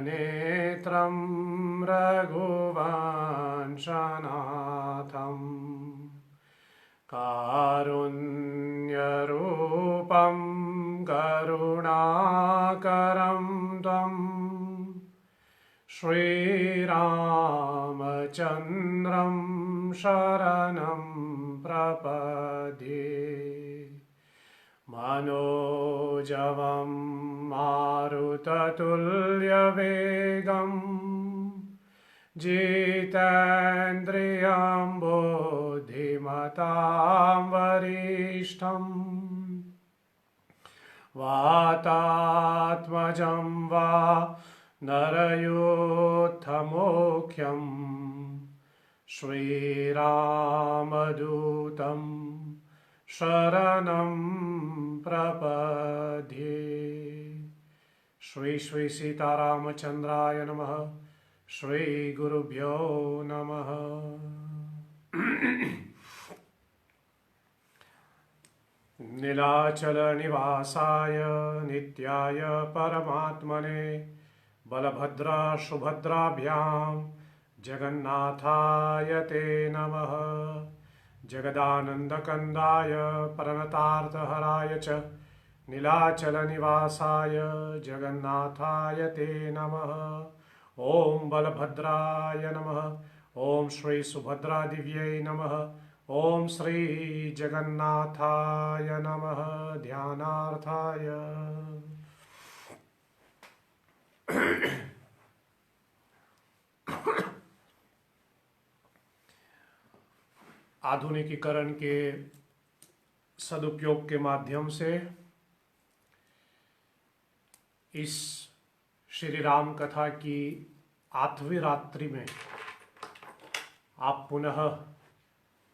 नेत्रं रघुवंशनाथं कारुण्यरूपं करुणाकरं त्वं श्रीरामचन्द्रं शरणं प्रपद्ये। मनोजवं मारुततुल्यवेगं जितेन्द्रियं बुद्धिमतां वरिष्ठं वातात्मजं वा नरयूथमुख्यं श्रीरामदूतं शरणं प्रपद्ये। श्री श्री सीतारामचंद्राय नमः। श्री गुरुभ्यो नमः। नीलाचल निवासाय नित्याय परमात्मने बलभद्र सुभद्राभ्यां जगन्नाथाय ते नमः। जगदानंदकंदाय प्रणतार्थहराय च नीलाचलनिवासाय जगन्नाथाय ते नमः। ओम बलभद्राय नमः। ओम श्री सुभद्रादिव्यै नमः। ओम श्री जगन्नाथाय नमः। ध्यानार्थाय आधुनिकीकरण के सदुपयोग के माध्यम से इस श्री राम कथा की 8वीं रात्रि में आप पुनः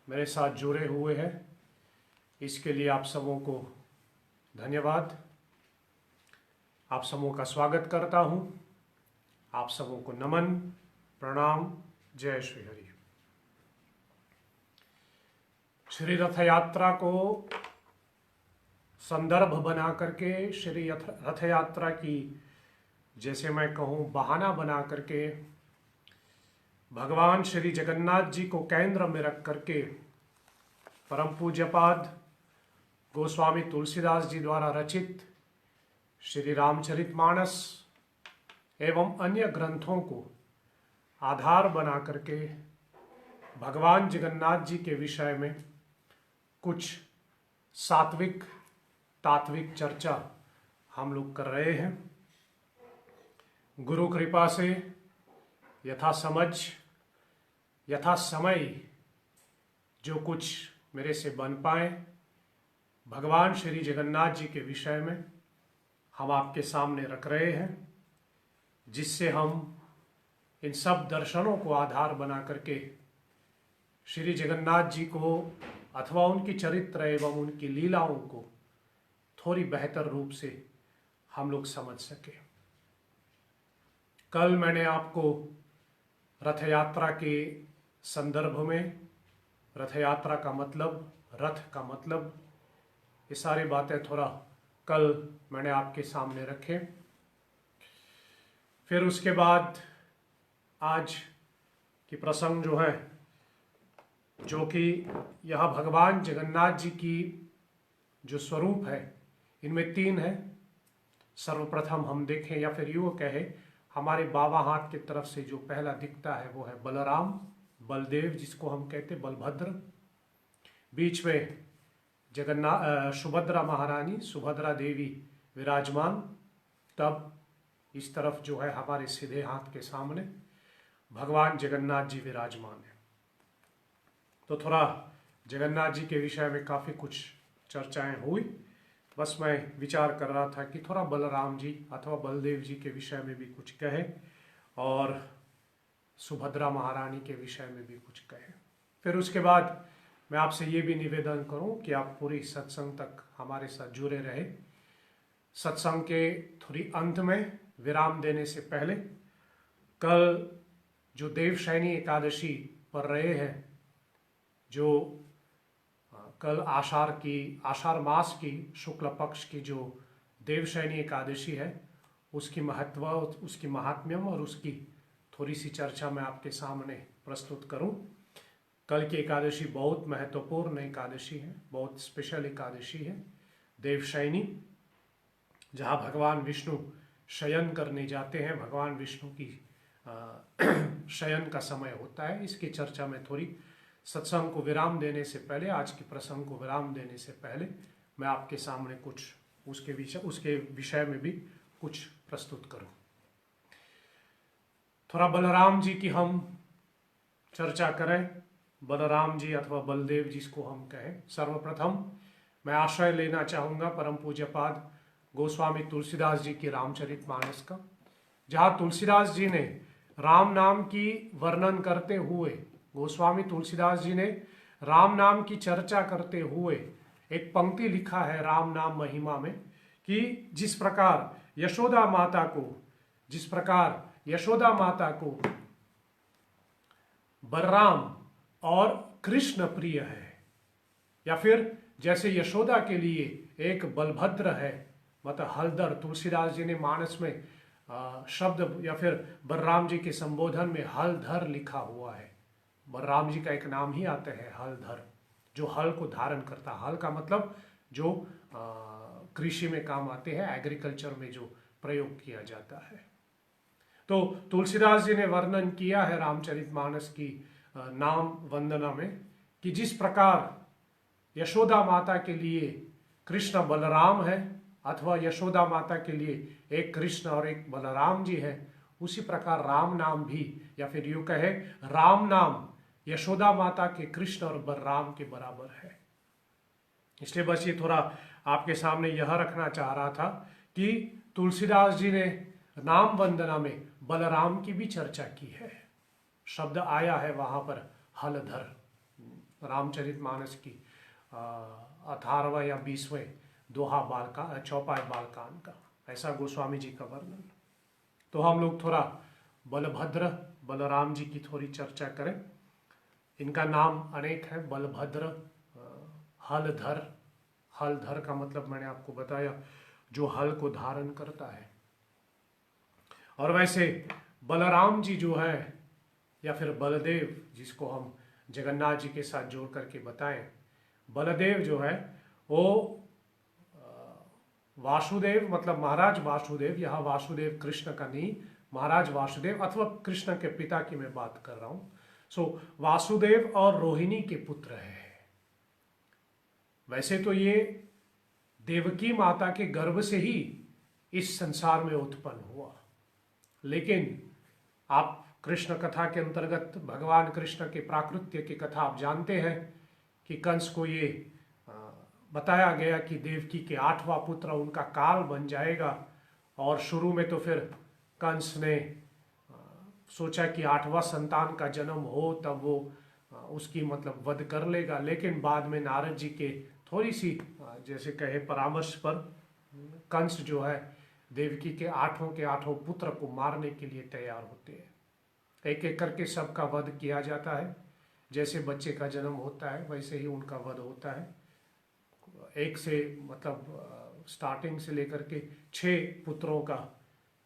मेरे साथ जुड़े हुए हैं। इसके लिए आप सबों को धन्यवाद। आप सबों का स्वागत करता हूं। आप सबों को नमन प्रणाम। जय श्री हरि। श्री रथ यात्रा को संदर्भ बना करके, श्री रथ यात्रा की जैसे मैं कहूँ बहाना बना करके भगवान श्री जगन्नाथ जी को केंद्र में रख करके परम पूज्यपाद गोस्वामी तुलसीदास जी द्वारा रचित श्री रामचरितमानस एवं अन्य ग्रंथों को आधार बना करके भगवान जगन्नाथ जी के विषय में कुछ सात्विक तात्विक चर्चा हम लोग कर रहे हैं। गुरु कृपा से यथा समझ यथा समय जो कुछ मेरे से बन पाए भगवान श्री जगन्नाथ जी के विषय में हम आपके सामने रख रहे हैं, जिससे हम इन सब दर्शनों को आधार बना करके श्री जगन्नाथ जी को अथवा उनकी चरित्र एवं उनकी लीलाओं को थोड़ी बेहतर रूप से हम लोग समझ सके। कल मैंने आपको रथ यात्रा के संदर्भ में रथ यात्रा का मतलब, रथ का मतलब, ये सारी बातें थोड़ा कल मैंने आपके सामने रखे। फिर उसके बाद आज की प्रसंग जो है, जो कि यह भगवान जगन्नाथ जी की जो स्वरूप है, इनमें 3 है। सर्वप्रथम हम देखें या फिर यूँ कहे, हमारे बाबा हाथ की तरफ से जो पहला दिखता है वो है बलराम, बलदेव जिसको हम कहते बलभद्र। बीच में सुभद्रा महारानी, सुभद्रा देवी विराजमान। तब इस तरफ जो है हमारे सीधे हाथ के सामने भगवान जगन्नाथ जी विराजमान है। तो थोड़ा जगन्नाथ जी के विषय में काफ़ी कुछ चर्चाएं हुई। बस मैं विचार कर रहा था कि थोड़ा बलराम जी अथवा बलदेव जी के विषय में भी कुछ कहे और सुभद्रा महारानी के विषय में भी कुछ कहे। फिर उसके बाद मैं आपसे ये भी निवेदन करूं कि आप पूरी सत्संग तक हमारे साथ जुड़े रहे। सत्संग के थोड़ी अंत में विराम देने से पहले कल जो देवशयनी एकादशी पर रहे हैं, जो कल आषाढ़ मास की शुक्ल पक्ष की जो देवशयनी एकादशी है, उसकी महत्व, उसकी महात्म्यम और उसकी थोड़ी सी चर्चा मैं आपके सामने प्रस्तुत करूं। कल की एकादशी बहुत महत्वपूर्ण एकादशी है, बहुत स्पेशल एकादशी है, देवशयनी, जहाँ भगवान विष्णु शयन करने जाते हैं। भगवान विष्णु की शयन का समय होता है। इसकी चर्चा में थोड़ी सत्संग को विराम देने से पहले, आज के प्रसंग को विराम देने से पहले मैं आपके सामने कुछ उसके विषय में भी कुछ प्रस्तुत करूं। थोड़ा बलराम जी की हम चर्चा करें। बलराम जी अथवा बलदेव जिसको हम कहें। सर्वप्रथम मैं आश्रय लेना चाहूँगा परम पूज्यपाद गोस्वामी तुलसीदास जी की रामचरितमानस का, जहाँ तुलसीदास जी ने राम नाम की वर्णन करते हुए, गोस्वामी तुलसीदास जी ने राम नाम की चर्चा करते हुए एक पंक्ति लिखा है राम नाम महिमा में, कि जिस प्रकार यशोदा माता को बलराम और कृष्ण प्रिय है, या फिर जैसे यशोदा के लिए एक बलभद्र है, मतलब हलधर। तुलसीदास जी ने मानस में शब्द या फिर बलराम जी के संबोधन में हलधर लिखा हुआ है। बलराम जी का एक नाम ही आता है हलधर, जो हल को धारण करता। हल का मतलब जो कृषि में काम आते हैं, एग्रीकल्चर में जो प्रयोग किया जाता है। तो तुलसीदास जी ने वर्णन किया है रामचरितमानस की नाम वंदना में, कि जिस प्रकार यशोदा माता के लिए कृष्ण बलराम है, अथवा यशोदा माता के लिए एक कृष्ण और एक बलराम जी है, उसी प्रकार राम नाम भी, या फिर यूं कहे राम नाम यशोदा माता के कृष्ण और बलराम के बराबर है। इसलिए बस ये थोड़ा आपके सामने यह रखना चाह रहा था कि तुलसीदास जी ने नाम वंदना में बलराम की भी चर्चा की है। शब्द आया है वहां पर हलधर, रामचरितमानस की 18वां या 20वें दोहा चौपाई बालकान का, ऐसा गोस्वामी जी का वर्णन। तो हम लोग थोड़ा बलभद्र बलराम जी की थोड़ी चर्चा करें। इनका नाम अनेक है, बलभद्र, हलधर। हलधर का मतलब मैंने आपको बताया, जो हल को धारण करता है। और वैसे बलराम जी जो है, या फिर बलदेव जिसको हम जगन्नाथ जी के साथ जोड़ करके बताएं, बलदेव जो है वो वासुदेव, मतलब महाराज वासुदेव, यहाँ वासुदेव कृष्ण का नहीं, महाराज वासुदेव अथवा कृष्ण के पिता की मैं बात कर रहा हूं। सो वासुदेव और रोहिणी के पुत्र है। वैसे तो ये देवकी माता के गर्भ से ही इस संसार में उत्पन्न हुआ, लेकिन आप कृष्ण कथा के अंतर्गत भगवान कृष्ण के प्राकृत्य की कथा आप जानते हैं कि कंस को ये बताया गया कि देवकी के 8वां पुत्र उनका काल बन जाएगा। और शुरू में तो फिर कंस ने सोचा कि 8वां संतान का जन्म हो तब वो उसकी मतलब वध कर लेगा, लेकिन बाद में नारद जी के थोड़ी सी जैसे कहे परामर्श पर कंस जो है देवकी के 8 पुत्र को मारने के लिए तैयार होते हैं। एक एक करके सबका वध किया जाता है। जैसे बच्चे का जन्म होता है वैसे ही उनका वध होता है। एक से मतलब स्टार्टिंग से लेकर के 6 पुत्रों का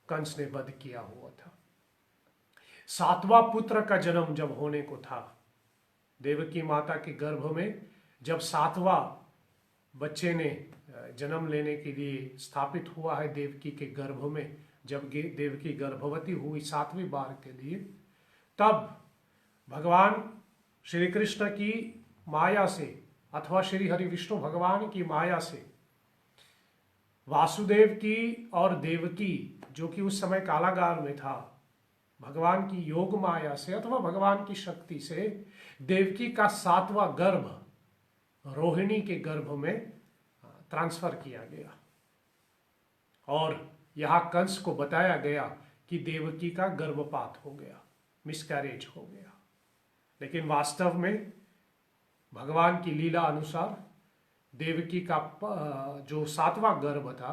कंस ने वध किया हुआ था। 7वां पुत्र का जन्म जब होने को था देवकी माता के गर्भ में, जब 7वां बच्चे ने जन्म लेने के लिए स्थापित हुआ है देवकी के गर्भ में, जब देवकी गर्भवती हुई 7वीं बार के लिए, तब भगवान श्री कृष्ण की माया से अथवा श्री हरि विष्णु भगवान की माया से वासुदेव की और देवकी, जो कि उस समय कारागार में था, भगवान की योग माया से अथवा भगवान की शक्ति से देवकी का 7वां गर्भ रोहिणी के गर्भ में ट्रांसफर किया गया। और यहां कंस को बताया गया कि देवकी का गर्भपात हो गया, मिसकैरेज हो गया। लेकिन वास्तव में भगवान की लीला अनुसार देवकी का जो 7वां गर्भ था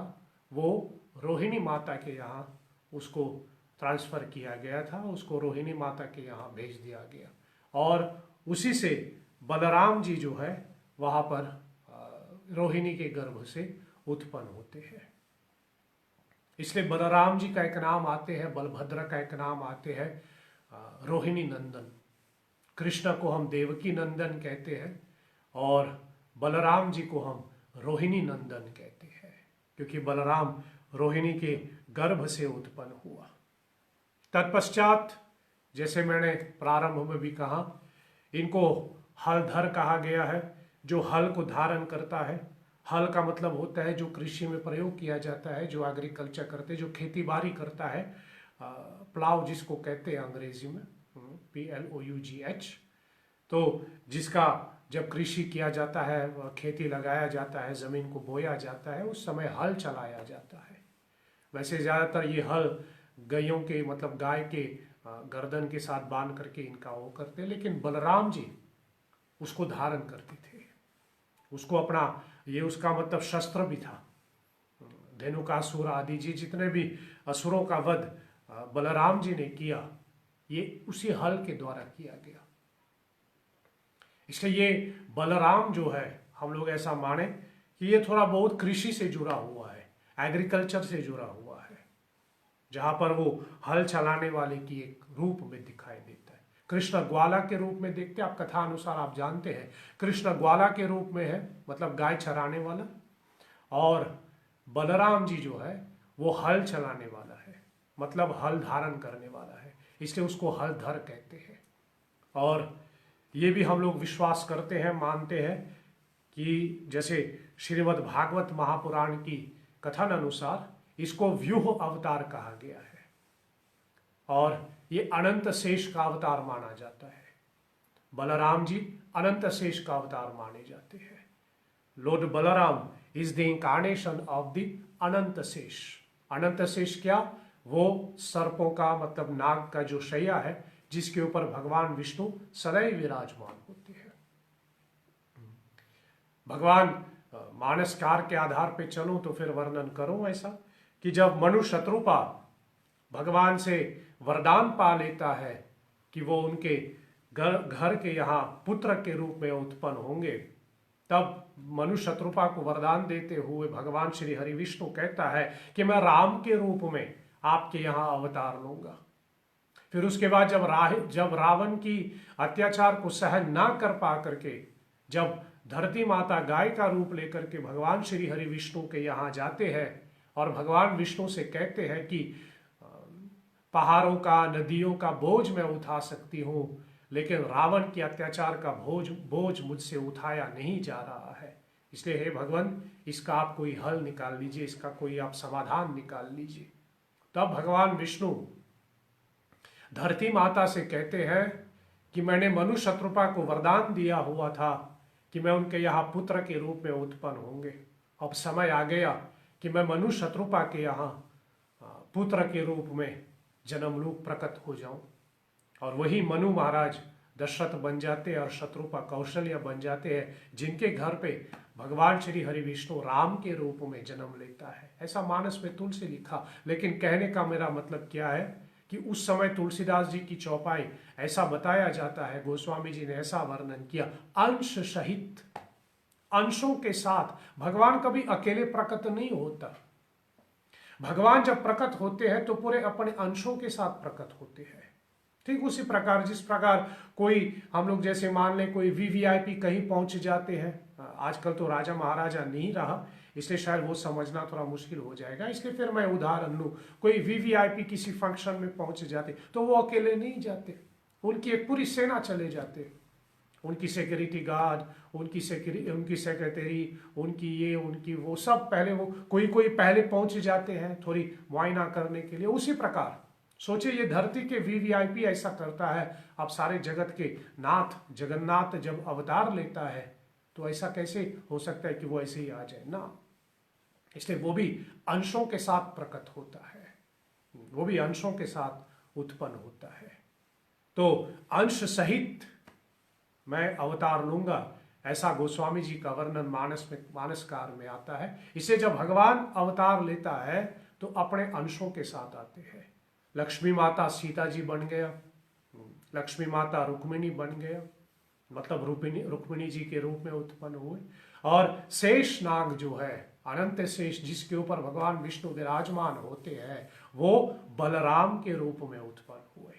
वो रोहिणी माता के यहाँ उसको ट्रांसफर किया गया था, उसको रोहिणी माता के यहाँ भेज दिया गया। और उसी से बलराम जी जो है वहाँ पर रोहिणी के गर्भ से उत्पन्न होते हैं। इसलिए बलराम जी का एक नाम आते हैं, बलभद्र का एक नाम आते हैं रोहिणी नंदन। कृष्ण को हम देवकी नंदन कहते हैं और बलराम जी को हम रोहिणी नंदन कहते हैं, क्योंकि बलराम रोहिणी के गर्भ से उत्पन्न हुआ। तत्पश्चात जैसे मैंने प्रारंभ में भी कहा, इनको हलधर कहा गया है, जो हल को धारण करता है। हल का मतलब होता है जो कृषि में प्रयोग किया जाता है, जो एग्रीकल्चर करते हैं, जो खेती बाड़ी करता है, प्लाव जिसको कहते हैं अंग्रेजी में, PLOUGH। तो जिसका जब कृषि किया जाता है, खेती लगाया जाता है, जमीन को बोया जाता है, उस समय हल चलाया जाता है। वैसे ज़्यादातर ये हल गायों के, मतलब गाय के गर्दन के साथ बांध करके इनका वो करते हैं, लेकिन बलराम जी उसको धारण करते थे। उसको अपना, ये उसका मतलब शस्त्र भी था। धेनुकासुर आदि जी जितने भी असुरों का वध बलराम जी ने किया, ये उसी हल के द्वारा किया गया। इसलिए ये बलराम जो है, हम लोग ऐसा माने कि ये थोड़ा बहुत कृषि से जुड़ा हुआ है, एग्रीकल्चर से जुड़ा हुआ है, जहां पर वो हल चलाने वाले की एक रूप में दिखाई देता है। कृष्ण ग्वाला के रूप में देखते, आप कथा अनुसार आप जानते हैं, कृष्ण ग्वाला के रूप में है, मतलब गाय चराने वाला, और बलराम जी जो है वो हल चलाने वाला है, मतलब हल धारण करने वाला है, इसलिए उसको हलधर कहते हैं। और ये भी हम लोग विश्वास करते हैं, मानते हैं कि जैसे श्रीमद् भागवत महापुराण की कथन अनुसार इसको व्यूह अवतार कहा गया है और ये अनंत शेष का अवतार माना जाता है। बलराम जी अनंत शेष का अवतार माने जाते हैं। Lord Balram is the incarnation of the Anant Shesh. Anant शेष क्या? वो सर्पों का, मतलब नाग का जो शैया है, जिसके ऊपर भगवान विष्णु सदैव विराजमान होते हैं। भगवान मानसकार के आधार पे चलूं तो फिर वर्णन करूं ऐसा कि जब मनु शत्रुपा भगवान से वरदान पा लेता है कि वो उनके घर के यहाँ पुत्र के रूप में उत्पन्न होंगे, तब मनु शत्रुपा को वरदान देते हुए भगवान श्री हरि विष्णु कहता है कि मैं राम के रूप में आपके यहाँ अवतार लूंगा। फिर उसके बाद जब रावण की अत्याचार को सहन ना कर पा करके जब धरती माता गाय का रूप लेकर के भगवान श्री हरि विष्णु के यहाँ जाते हैं और भगवान विष्णु से कहते हैं कि पहाड़ों का, नदियों का बोझ मैं उठा सकती हूँ, लेकिन रावण के अत्याचार का बोझ मुझसे उठाया नहीं जा रहा है, इसलिए हे भगवान, इसका आप कोई हल निकाल लीजिए, इसका कोई आप समाधान निकाल लीजिए। तब भगवान विष्णु धरती माता से कहते हैं कि मैंने मनु शत्रुपा को वरदान दिया हुआ था कि मैं उनके यहाँ पुत्र के रूप में उत्पन्न होंगे। अब समय आ गया कि मैं मनु शत्रुपा के यहाँ पुत्र के रूप में जन्म लूँ, प्रकट हो जाऊं। और वही मनु महाराज दशरथ बन जाते हैं और शत्रुपा कौशल्या बन जाते हैं, जिनके घर पे भगवान श्री हरि विष्णु राम के रूप में जन्म लेता है। ऐसा मानस में तुलसी लिखा, लेकिन कहने का मेरा मतलब क्या है कि उस समय तुलसीदास जी की चौपाई ऐसा बताया जाता है, गोस्वामी जी ने ऐसा वर्णन किया, अंश सहित, अंशों के साथ। भगवान कभी अकेले प्रकट नहीं होता। भगवान जब प्रकट होते हैं तो पूरे अपने अंशों के साथ प्रकट होते हैं। ठीक उसी प्रकार, जिस प्रकार कोई, हम लोग जैसे मान लें कोई VVIP कहीं पहुंच जाते हैं, आजकल तो राजा महाराजा नहीं रहा, इसलिए शायद वो समझना थोड़ा मुश्किल हो जाएगा, इसलिए फिर मैं उदाहरण लूँ। कोई VVIP किसी फंक्शन में पहुंच जाते तो वो अकेले नहीं जाते, उनकी एक पूरी सेना चले जाते, उनकी सिक्योरिटी गार्ड, उनकी सेक्रेटरी, उनकी ये, उनकी वो, सब पहले वो कोई पहले पहुंच जाते हैं थोड़ी मुआयना करने के लिए। उसी प्रकार सोचिए, ये धरती के VVIP ऐसा करता है। अब सारे जगत के नाथ जगन्नाथ जब अवतार लेता है तो ऐसा कैसे हो सकता है कि वो ऐसे ही आ जाए ना। इसलिए वो भी अंशों के साथ प्रकट होता है, वो भी अंशों के साथ उत्पन्न होता है। तो अंश सहित मैं अवतार लूंगा, ऐसा गोस्वामी जी का वर्णन मानसकार में आता है। इसे जब भगवान अवतार लेता है तो अपने अंशों के साथ आते हैं। लक्ष्मी माता सीता जी बन गया, लक्ष्मी माता रुक्मिणी बन गया, मतलब रुक्मिणी जी के रूप में उत्पन्न हुए। और शेष नाग जो है अनंत शेष जिसके ऊपर भगवान विष्णु विराजमान होते हैं, वो बलराम के रूप में उत्पन्न हुए।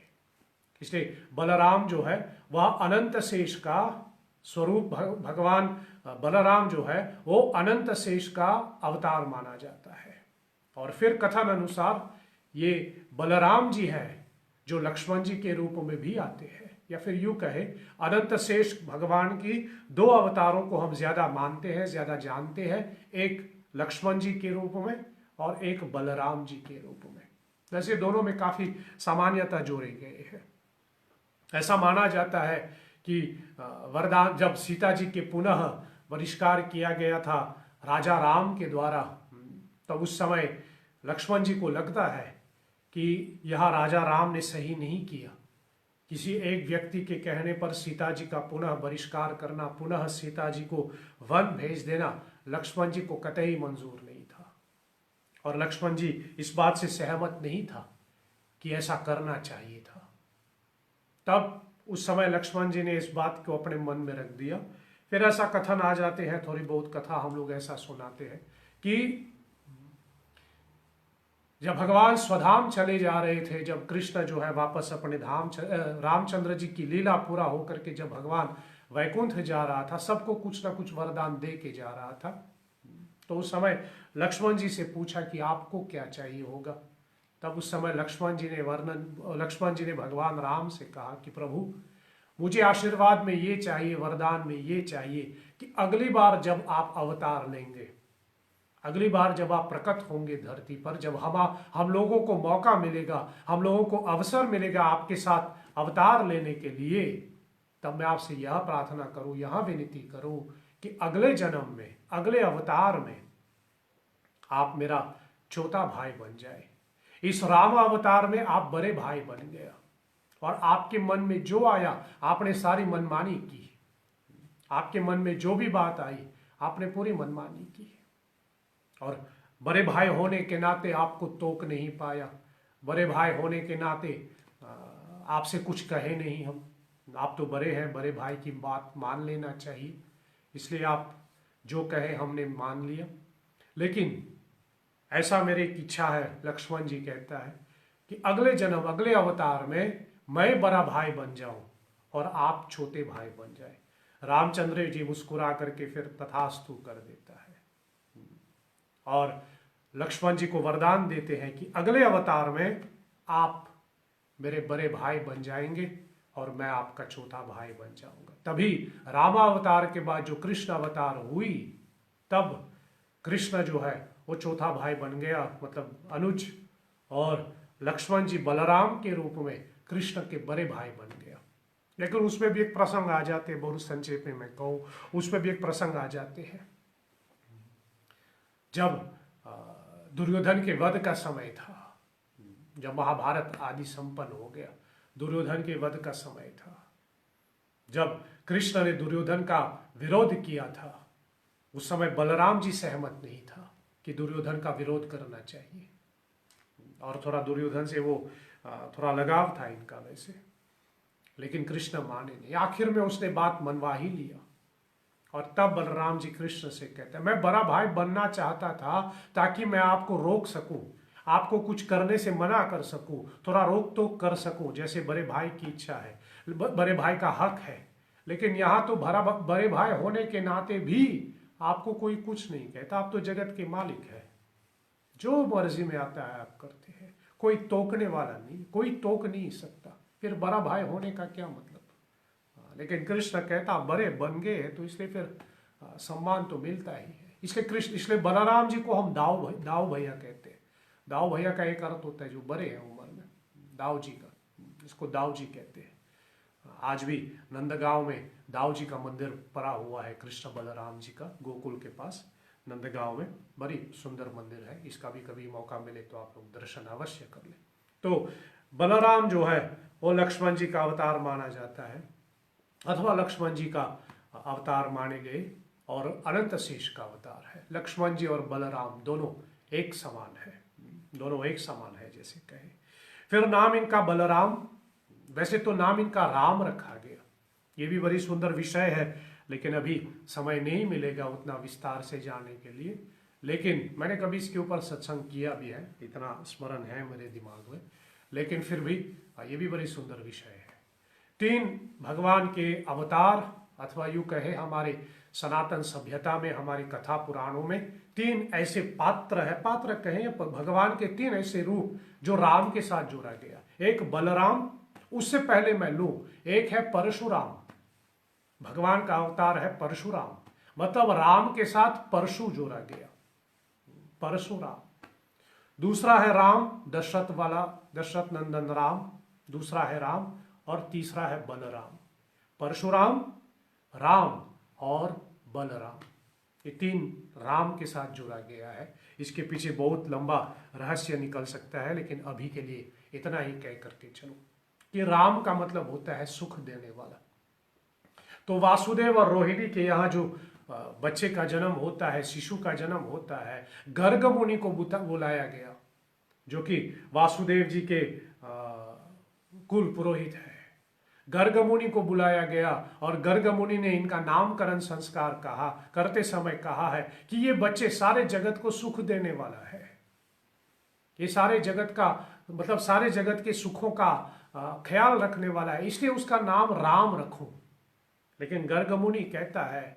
इसलिए बलराम जो है वह अनंत शेष का स्वरूप, भगवान बलराम जो है वो अनंत शेष का अवतार माना जाता है। और फिर कथन अनुसार ये बलराम जी हैं जो लक्ष्मण जी के रूप में भी आते हैं, या फिर यूं कहे अनंत शेष भगवान की दो अवतारों को हम ज्यादा मानते हैं, ज्यादा जानते हैं, एक लक्ष्मण जी के रूप में और एक बलराम जी के रूप में। वैसे दोनों में काफी सामान्यता जोड़े गए हैं। ऐसा माना जाता है कि वरदान जब सीता जी के पुनः बहिष्कार किया गया था राजा राम के द्वारा, तो उस समय लक्ष्मण जी को लगता है कि यह राजा राम ने सही नहीं किया। किसी एक व्यक्ति के कहने पर सीता जी का पुनः बहिष्कार करना, पुनः सीता जी को वन भेज देना लक्ष्मण जी को कतई मंजूर नहीं था। और लक्ष्मण जी इस बात से सहमत नहीं था कि ऐसा करना चाहिए था। तब उस समय लक्ष्मण जी ने इस बात को अपने मन में रख दिया। फिर ऐसा कथन आ जाते हैं, थोड़ी बहुत कथा हम लोग ऐसा सुनाते हैं कि जब भगवान स्वधाम चले जा रहे थे, जब कृष्ण जो है वापस अपने धाम, रामचंद्र जी की लीला पूरा होकर के जब भगवान वैकुंठ जा रहा था, सबको कुछ ना कुछ वरदान दे के जा रहा था, तो उस समय लक्ष्मण जी से पूछा कि आपको क्या चाहिए होगा। तब उस समय लक्ष्मण जी ने भगवान राम से कहा कि प्रभु मुझे आशीर्वाद में ये चाहिए, वरदान में ये चाहिए कि अगली बार जब आप अवतार लेंगे, अगली बार जब आप प्रकट होंगे धरती पर, जब हम लोगों को मौका मिलेगा, हम लोगों को अवसर मिलेगा आपके साथ अवतार लेने के लिए, तब मैं आपसे यह प्रार्थना करूं, यह विनती करूं कि अगले जन्म में, अगले अवतार में आप मेरा छोटा भाई बन जाए। इस राम अवतार में आप बड़े भाई बन गया और आपके मन में जो आया आपने सारी मनमानी की। आपके मन में जो भी बात आई आपने पूरी मनमानी की, और बड़े भाई होने के नाते आपको टोक नहीं पाया, बड़े भाई होने के नाते आपसे कुछ कहे नहीं हम। आप तो बड़े हैं, बड़े भाई की बात मान लेना चाहिए, इसलिए आप जो कहे हमने मान लिया। लेकिन ऐसा मेरी एक इच्छा है, लक्ष्मण जी कहता है कि अगले जन्म, अगले अवतार में मैं बड़ा भाई बन जाऊं और आप छोटे भाई बन जाए। रामचंद्र जी मुस्कुरा करके फिर तथास्तु कर देता है और लक्ष्मण जी को वरदान देते हैं कि अगले अवतार में आप मेरे बड़े भाई बन जाएंगे और मैं आपका छोटा भाई बन जाऊंगा। तभी रामावतार के बाद जो कृष्ण अवतार हुई, तब कृष्ण जो है वो चौथा भाई बन गया, मतलब अनुज, और लक्ष्मण जी बलराम के रूप में कृष्ण के बड़े भाई बन गया। लेकिन उसमें भी एक प्रसंग आ जाते हैं, बहुत संक्षेप में मैं कहूँ, उसमें भी एक प्रसंग आ जाते हैं। जब दुर्योधन के वध का समय था, जब महाभारत आदि संपन्न हो गया, दुर्योधन के वध का समय था, जब कृष्ण ने दुर्योधन का विरोध किया था, उस समय बलराम जी सहमत नहीं था कि दुर्योधन का विरोध करना चाहिए, और थोड़ा दुर्योधन से वो थोड़ा लगाव था इनका वैसे। लेकिन कृष्ण माने नहीं, आखिर में उसने बात मनवा ही लिया। और तब बलराम जी कृष्ण से कहते हैं, मैं बड़ा भाई बनना चाहता था ताकि मैं आपको रोक सकूं, आपको कुछ करने से मना कर सकूं, थोड़ा रोक टोक कर सकूं, जैसे बड़े भाई की इच्छा है, बड़े भाई का हक है। लेकिन यहाँ तो बड़े भाई होने के नाते भी आपको कोई कुछ नहीं कहता, आप तो जगत के मालिक है, जो मर्जी में आता है आप करते हैं, कोई टोकने वाला नहीं, कोई टोक नहीं सकता, फिर बड़ा भाई होने का क्या मतलब। लेकिन कृष्ण कहता बड़े बन गए तो इसलिए फिर सम्मान तो मिलता ही है। इसलिए बलराम जी को हम दाऊ भैया कहते हैं। दाऊ भैया का एक अर्थ होता है जो बड़े हैं उम्र में, दाऊ जी का, इसको दाऊ जी कहते हैं। आज भी नंदगांव में दाऊ जी का मंदिर पड़ा हुआ है, कृष्ण बलराम जी का, गोकुल के पास नंदगांव में, बड़ी सुंदर मंदिर है। इसका भी कभी मौका मिले तो आप लोग दर्शन अवश्य कर ले। तो बलराम जो है वो लक्ष्मण जी का अवतार माना जाता है, अथवा लक्ष्मण जी का अवतार माने गए, और अनंत शेष का अवतार है। लक्ष्मण जी और बलराम दोनों एक समान है, दोनों एक समान है जैसे कहे। फिर नाम इनका बलराम, वैसे तो नाम इनका राम रखा गया, ये भी बड़ी सुंदर विषय है, लेकिन अभी समय नहीं मिलेगा उतना विस्तार से जानने के लिए। लेकिन मैंने कभी इसके ऊपर सत्संग किया भी है, इतना स्मरण है मेरे दिमाग में, लेकिन फिर भी ये भी बड़ी सुंदर विषय है। 3 भगवान के अवतार, अथवा यूं कहे हमारे सनातन सभ्यता में, हमारी कथा पुराणों में 3 ऐसे पात्र है, पात्र कहें भगवान के 3 ऐसे रूप जो राम के साथ जोड़ा गया। एक बलराम, उससे पहले मैं लूं, एक है परशुराम। भगवान का अवतार है परशुराम, मतलब राम के साथ परशु जोड़ा गया, परशुराम। दूसरा है राम, दशरथ वाला, दशरथ नंदन राम, दूसरा है राम, और तीसरा है बलराम। परशुराम, राम और बलराम, ये 3 राम के साथ जोड़ा गया है। इसके पीछे बहुत लंबा रहस्य निकल सकता है, लेकिन अभी के लिए इतना ही कह करके चलो कि राम का मतलब होता है सुख देने वाला। तो वासुदेव और रोहिणी के यहाँ जो बच्चे का जन्म होता है, शिशु का जन्म होता है, गर्ग मुनि को बुलाया गया, जो कि वासुदेव जी के कुल पुरोहित है। गर्ग मुनि को बुलाया गया और गर्ग मुनि ने इनका नामकरण संस्कार करते समय कहा है कि ये बच्चे सारे जगत को सुख देने वाला है, ये सारे जगत का मतलब सारे जगत के सुखों का ख्याल रखने वाला है, इसलिए उसका नाम राम रखो। लेकिन गर्ग मुनि कहता है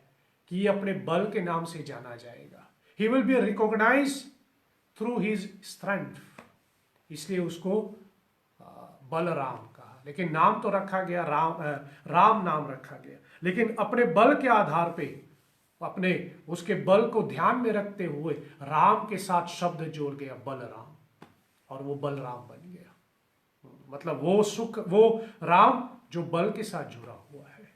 कि ये अपने बल के नाम से जाना जाएगा, he will be recognise through his strength, इसलिए उसको बलराम कहा। लेकिन नाम तो रखा गया राम नाम रखा गया, लेकिन अपने बल के आधार पे, अपने उसके बल को ध्यान में रखते हुए राम के साथ शब्द जोड़ गया बलराम, और वो बलराम बन गया। मतलब वो राम जो बल के साथ जुड़ा हुआ है।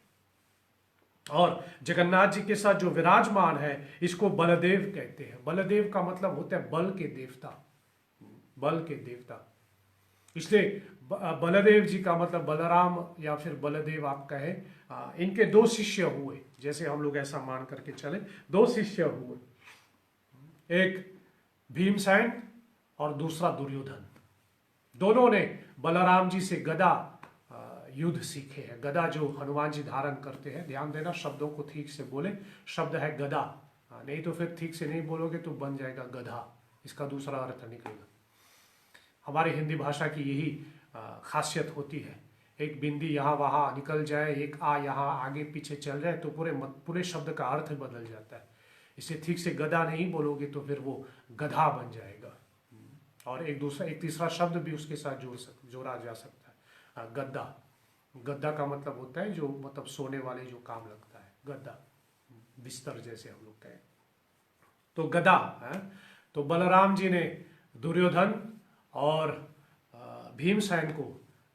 और जगन्नाथ जी के साथ जो विराजमान है, इसको बलदेव कहते हैं। बलदेव का मतलब होता है बल के देवता, बल के देवता। इसलिए बलदेव जी का मतलब बलराम या फिर बलदेव आप कहें। इनके 2 शिष्य हुए, जैसे हम लोग ऐसा मान करके चले, 2 शिष्य हुए, एक भीमसेन और दूसरा दुर्योधन। दोनों ने बलराम जी से गदा युद्ध सीखे हैं। गदा जो हनुमान जी धारण करते हैं, ध्यान देना शब्दों को ठीक से बोले, शब्द है गदा, नहीं तो फिर ठीक से नहीं बोलोगे तो बन जाएगा गधा, इसका दूसरा अर्थ निकलेगा। हमारी हिंदी भाषा की यही खासियत होती है, एक बिंदी यहाँ वहाँ निकल जाए, एक आ यहाँ आगे पीछे चल जाए तो पूरे शब्द का अर्थ बदल जाता है। इसे ठीक से गदा नहीं बोलोगे तो फिर वो गधा बन जाएगा, और एक तीसरा शब्द भी उसके साथ जोड़ा जा सकता है, गद्दा। गद्दा का मतलब होता है जो मतलब सोने वाले जो काम लगता है, गद्दा, बिस्तर जैसे हम लोग कहें, तो गदा है। तो बलराम जी ने दुर्योधन और भीमसेन को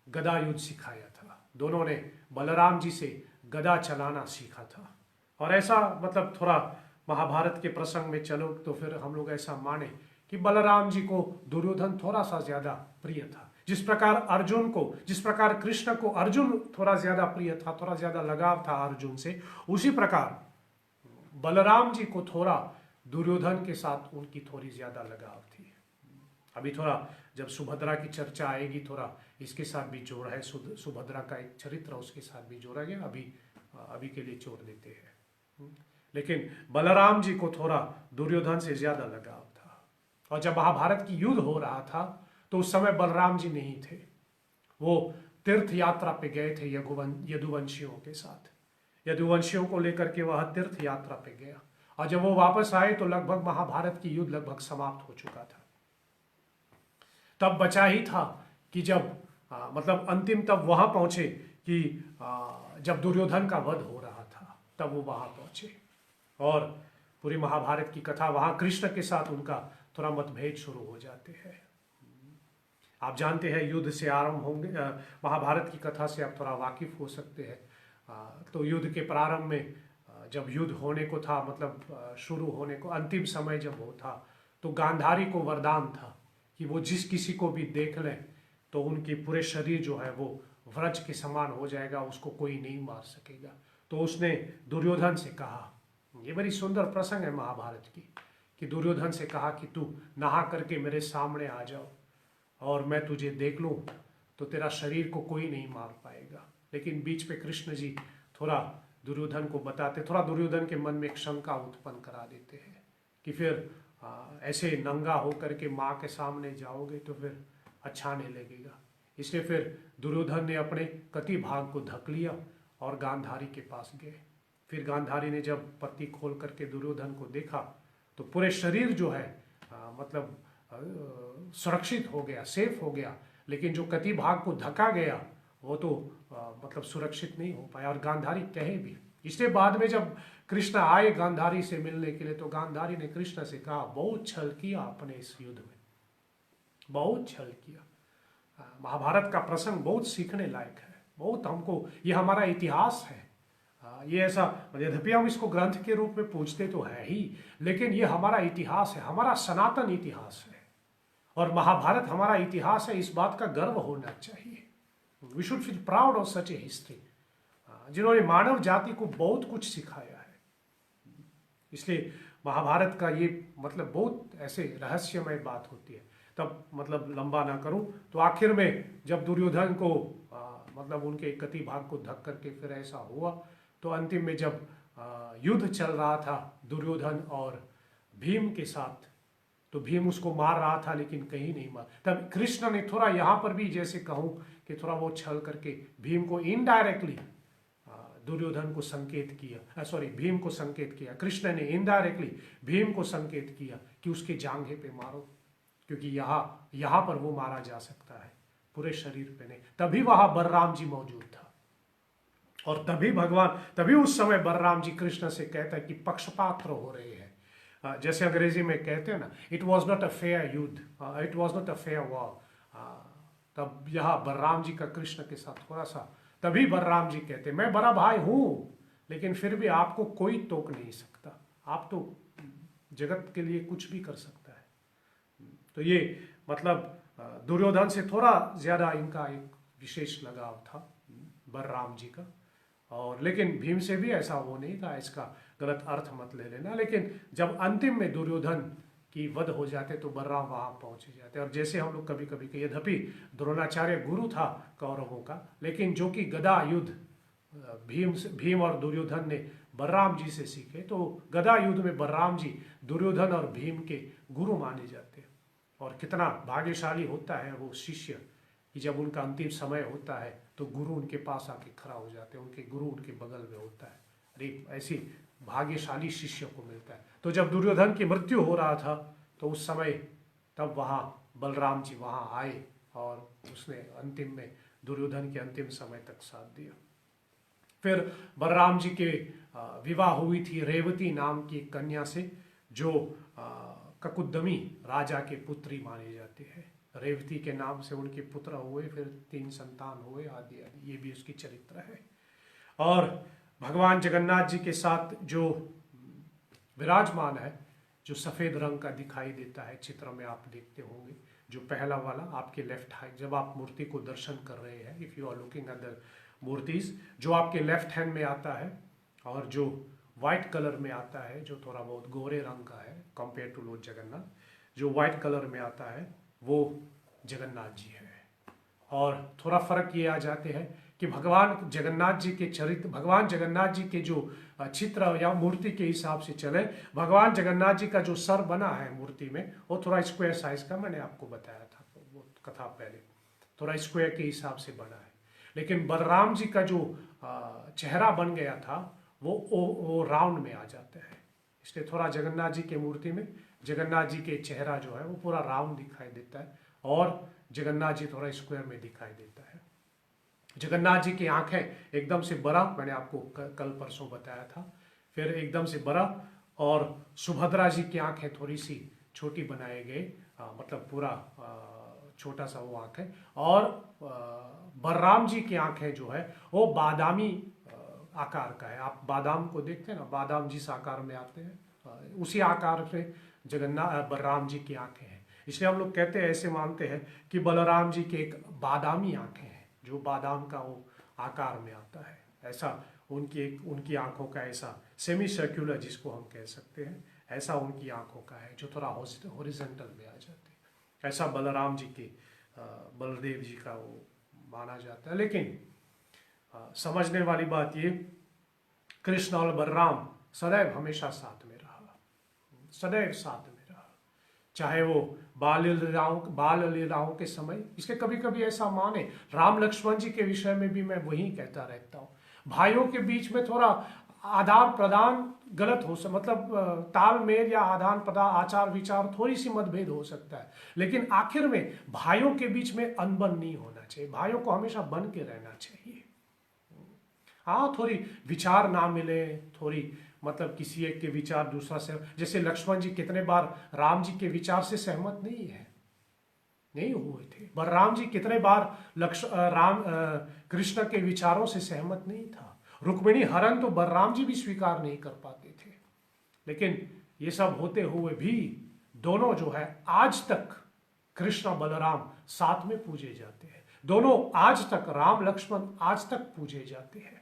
गदा युद्ध सिखाया था। दोनों ने बलराम जी से गदा चलाना सीखा था। और ऐसा मतलब थोड़ा महाभारत के प्रसंग में चलो तो फिर हम लोग ऐसा माने कि बलराम जी को दुर्योधन थोड़ा सा ज्यादा प्रिय था। जिस प्रकार कृष्ण को अर्जुन थोड़ा ज्यादा प्रिय था, थोड़ा ज्यादा लगाव था अर्जुन से, उसी प्रकार बलराम जी को थोड़ा दुर्योधन के साथ उनकी थोड़ी ज्यादा लगाव थी। अभी थोड़ा जब सुभद्रा की चर्चा आएगी, थोड़ा इसके साथ भी जोड़ा है, सुभद्रा का एक चरित्र उसके साथ भी जोड़ा गया, अभी के लिए छोड़ देते हैं। लेकिन बलराम जी को थोड़ा दुर्योधन से ज्यादा लगाव था। और जब महाभारत की युद्ध हो रहा था तो उस समय बलराम जी नहीं थे, वो तीर्थ यात्रा पे गए थे यदुवंशियों के साथ। यदुवंशियों को लेकर के वह तीर्थ यात्रा पे गया, और जब वो वापस आए तो लगभग महाभारत की युद्ध लगभग समाप्त हो चुका था। तब बचा ही था कि जब मतलब अंतिम तब वहां पहुंचे कि जब दुर्योधन का वध हो रहा था, तब वो वहां पहुंचे, और पूरी महाभारत की कथा वहां कृष्ण के साथ उनका थोड़ा मतभेद शुरू हो जाते हैं। आप जानते हैं युद्ध से आरंभ होंगे, महाभारत की कथा से आप थोड़ा वाकिफ हो सकते हैं। तो युद्ध के प्रारंभ में जब युद्ध होने को था, मतलब शुरू होने को, अंतिम समय जब हो था, तो गांधारी को वरदान था कि वो जिस किसी को भी देख लें तो उनकी पूरे शरीर जो है वो व्रज के समान हो जाएगा, उसको कोई नहीं मार सकेगा। तो उसने दुर्योधन से कहा, ये बड़ी सुंदर प्रसंग है महाभारत की, कि दुर्योधन से कहा कि तू नहा करके मेरे सामने आ जाओ और मैं तुझे देख लूं तो तेरा शरीर को कोई नहीं मार पाएगा। लेकिन बीच पे कृष्ण जी थोड़ा दुर्योधन को बताते, थोड़ा दुर्योधन के मन में एक शंका उत्पन्न करा देते हैं कि फिर ऐसे नंगा होकर के माँ के सामने जाओगे तो फिर अच्छा नहीं लगेगा। इसलिए फिर दुर्योधन ने अपने कति भाग को ढक लिया और गांधारी के पास गए। फिर गांधारी ने जब पत्ती खोल करके दुर्योधन को देखा तो पूरे शरीर जो है मतलब सुरक्षित हो गया, सेफ हो गया, लेकिन जो कति भाग को ढका गया वो तो मतलब सुरक्षित नहीं हो पाया और गांधारी कहे भी। इसलिए बाद में जब कृष्ण आए गांधारी से मिलने के लिए तो गांधारी ने कृष्ण से कहा, बहुत छल किया अपने इस युद्ध में, बहुत छल किया। महाभारत का प्रसंग बहुत सीखने लायक है, बहुत हमको, ये हमारा इतिहास है। ये ऐसा, यद्यपि हम इसको ग्रंथ के रूप में पूछते तो है ही, लेकिन ये हमारा इतिहास है, हमारा सनातन इतिहास है और महाभारत हमारा इतिहास है। इस बात का गर्व होना चाहिए। We should feel proud of such a history, जिन्होंने मानव जाति को बहुत कुछ सिखाया है। इसलिए महाभारत का ये मतलब बहुत ऐसे रहस्यमय बात होती है। तब मतलब लंबा ना करूं तो आखिर में जब दुर्योधन को मतलब उनके कति भाग को धक करके फिर ऐसा हुआ तो अंतिम में जब युद्ध चल रहा था दुर्योधन और भीम के साथ, तो भीम उसको मार रहा था लेकिन कहीं नहीं मार। तब कृष्ण ने थोड़ा यहाँ पर भी जैसे कहूँ कि थोड़ा वो छल करके भीम को इनडायरेक्टली दुर्योधन को संकेत किया, भीम को संकेत किया। कृष्ण ने इनडायरेक्टली भीम को संकेत किया कि उसके जांघे पे मारो, क्योंकि यहाँ पर वो मारा जा सकता है, पूरे शरीर पे नहीं। तभी वहां बलराम जी मौजूद था और तभी उस समय बलराम जी कृष्ण से कहता है कि पक्षपात्र हो रहे हैं। जैसे अंग्रेजी में कहते हैं ना, it was not a fair युद्ध, it was not a fair war. तब यहाँ बलराम जी का कृष्ण के साथ थोड़ा सा, तभी बलराम जी कहते मैं बड़ा भाई हूं लेकिन फिर भी आपको कोई टोक नहीं सकता, आप तो जगत के लिए कुछ भी कर सकता है। तो ये मतलब दुर्योधन से थोड़ा ज्यादा इनका एक विशेष लगाव था बलराम जी का, और लेकिन भीम से भी ऐसा वो नहीं था, इसका गलत अर्थ मत ले लेना। लेकिन जब अंतिम में दुर्योधन की वध हो जाते तो बलराम वहां पहुंच जाते। और जैसे हम लोग कभी कभी, यद्यपि द्रोणाचार्य गुरु था कौरवों का, लेकिन जो कि गदा युद्ध भीम और दुर्योधन ने बलराम जी से सीखे, तो गदा युद्ध में बलराम जी दुर्योधन और भीम के गुरु माने जाते हैं। और कितना भाग्यशाली होता है वो शिष्य कि जब उनका अंतिम समय होता है तो गुरु उनके पास आके खड़ा हो जाते हैं, उनके गुरु उनके बगल में होता है। अरे ऐसी भाग्यशाली शिष्य को मिलता है। तो जब दुर्योधन की मृत्यु हो रहा था तो उस समय तब वहाँ बलराम जी वहाँ आए और उसने अंतिम में दुर्योधन के अंतिम समय तक साथ दिया। फिर बलराम जी के विवाह हुई थी रेवती नाम की एक कन्या से, जो ककुदमी राजा के पुत्री माने जाते हैं। रेवती के नाम से उनके पुत्र हुए, फिर 3 संतान हुए, आदि आदि, ये भी उसकी चरित्र है। और भगवान जगन्नाथ जी के साथ जो विराजमान है, जो सफेद रंग का दिखाई देता है, चित्र में आप देखते होंगे, जो पहला वाला आपके लेफ्ट हैंड, जब आप मूर्ति को दर्शन कर रहे हैं, if you are looking at the murtis, जो आपके लेफ्ट हैंड में आता है और जो व्हाइट कलर में आता है, जो थोड़ा बहुत गोरे रंग का है कंपेयर टू लॉर्ड जगन्नाथ, जो व्हाइट कलर में आता है वो जगन्नाथ जी है। और थोड़ा फर्क ये आ जाते हैं कि भगवान जगन्नाथ जी के चरित्र, भगवान जगन्नाथ जी के जो चित्र या मूर्ति के हिसाब से चले, भगवान जगन्नाथ जी का जो सर बना है मूर्ति में वो थोड़ा स्क्वायर साइज का, मैंने आपको बताया था वो कथा पहले, थोड़ा स्क्वायर के हिसाब से बना है। लेकिन बलराम जी का जो चेहरा बन गया था वो राउंड में आ जाता है। इसलिए थोड़ा जगन्नाथ जी के मूर्ति में जगन्नाथ जी के चेहरा जो है वो पूरा राउंड दिखाई देता है और जगन्नाथ जी थोड़ा स्क्वायर में दिखाई देता है। जगन्नाथ जी की आंखें एकदम से बड़ा, मैंने आपको कल परसों बताया था, फिर एकदम से बड़ा, और सुभद्रा जी की आंखें थोड़ी सी छोटी बनाए गए, मतलब पूरा छोटा सा वो आंख है। और बलराम जी की आंखें जो है वो बादामी आकार का है। आप बादाम को देखते हैं ना, बादाम जिस आकार में आते हैं उसी आकार से बलराम जी की आंखें हैं। इसलिए हम लोग कहते हैं, ऐसे मानते हैं कि बलराम जी के एक बादामी आंखें हैं, जो बादाम का वो आकार में आता है। ऐसा उनकी आंखों का ऐसा सेमी सर्कुलर जिसको हम कह सकते हैं, ऐसा उनकी आंखों का है, जो थोड़ा हॉरिजॉन्टल में आ जाते हैं। ऐसा बलराम जी के बलदेव जी का वो माना जाता है। लेकिन समझने वाली बात ये, कृष्ण और बलराम सदैव हमेशा साथ में रहा, सदैव साथ में रहा। चाहे वो बाल लीलाओं के समय, इसके कभी कभी ऐसा माने राम लक्ष्मण जी के विषय में भी मैं वही कहता रहता हूँ। भाइयों के बीच में थोड़ा आदान प्रदान गलत हो सकता, मतलब तालमेल या आदान प्रदान, आचार विचार, थोड़ी सी मतभेद हो सकता है, लेकिन आखिर में भाइयों के बीच में अनबन नहीं होना चाहिए। भाइयों को हमेशा बन के रहना चाहिए। हाँ, थोड़ी विचार ना मिले, थोड़ी मतलब किसी एक के विचार दूसरा से, जैसे लक्ष्मण जी कितने बार राम जी के विचार से सहमत नहीं हुए थे। बलराम जी कितने बार कृष्ण के विचारों से सहमत नहीं था। रुक्मिणी हरण तो बलराम जी भी स्वीकार नहीं कर पाते थे। लेकिन ये सब होते हुए भी दोनों जो है आज तक कृष्ण बलराम साथ में पूजे जाते हैं। दोनों आज तक, राम लक्ष्मण आज तक पूजे जाते हैं।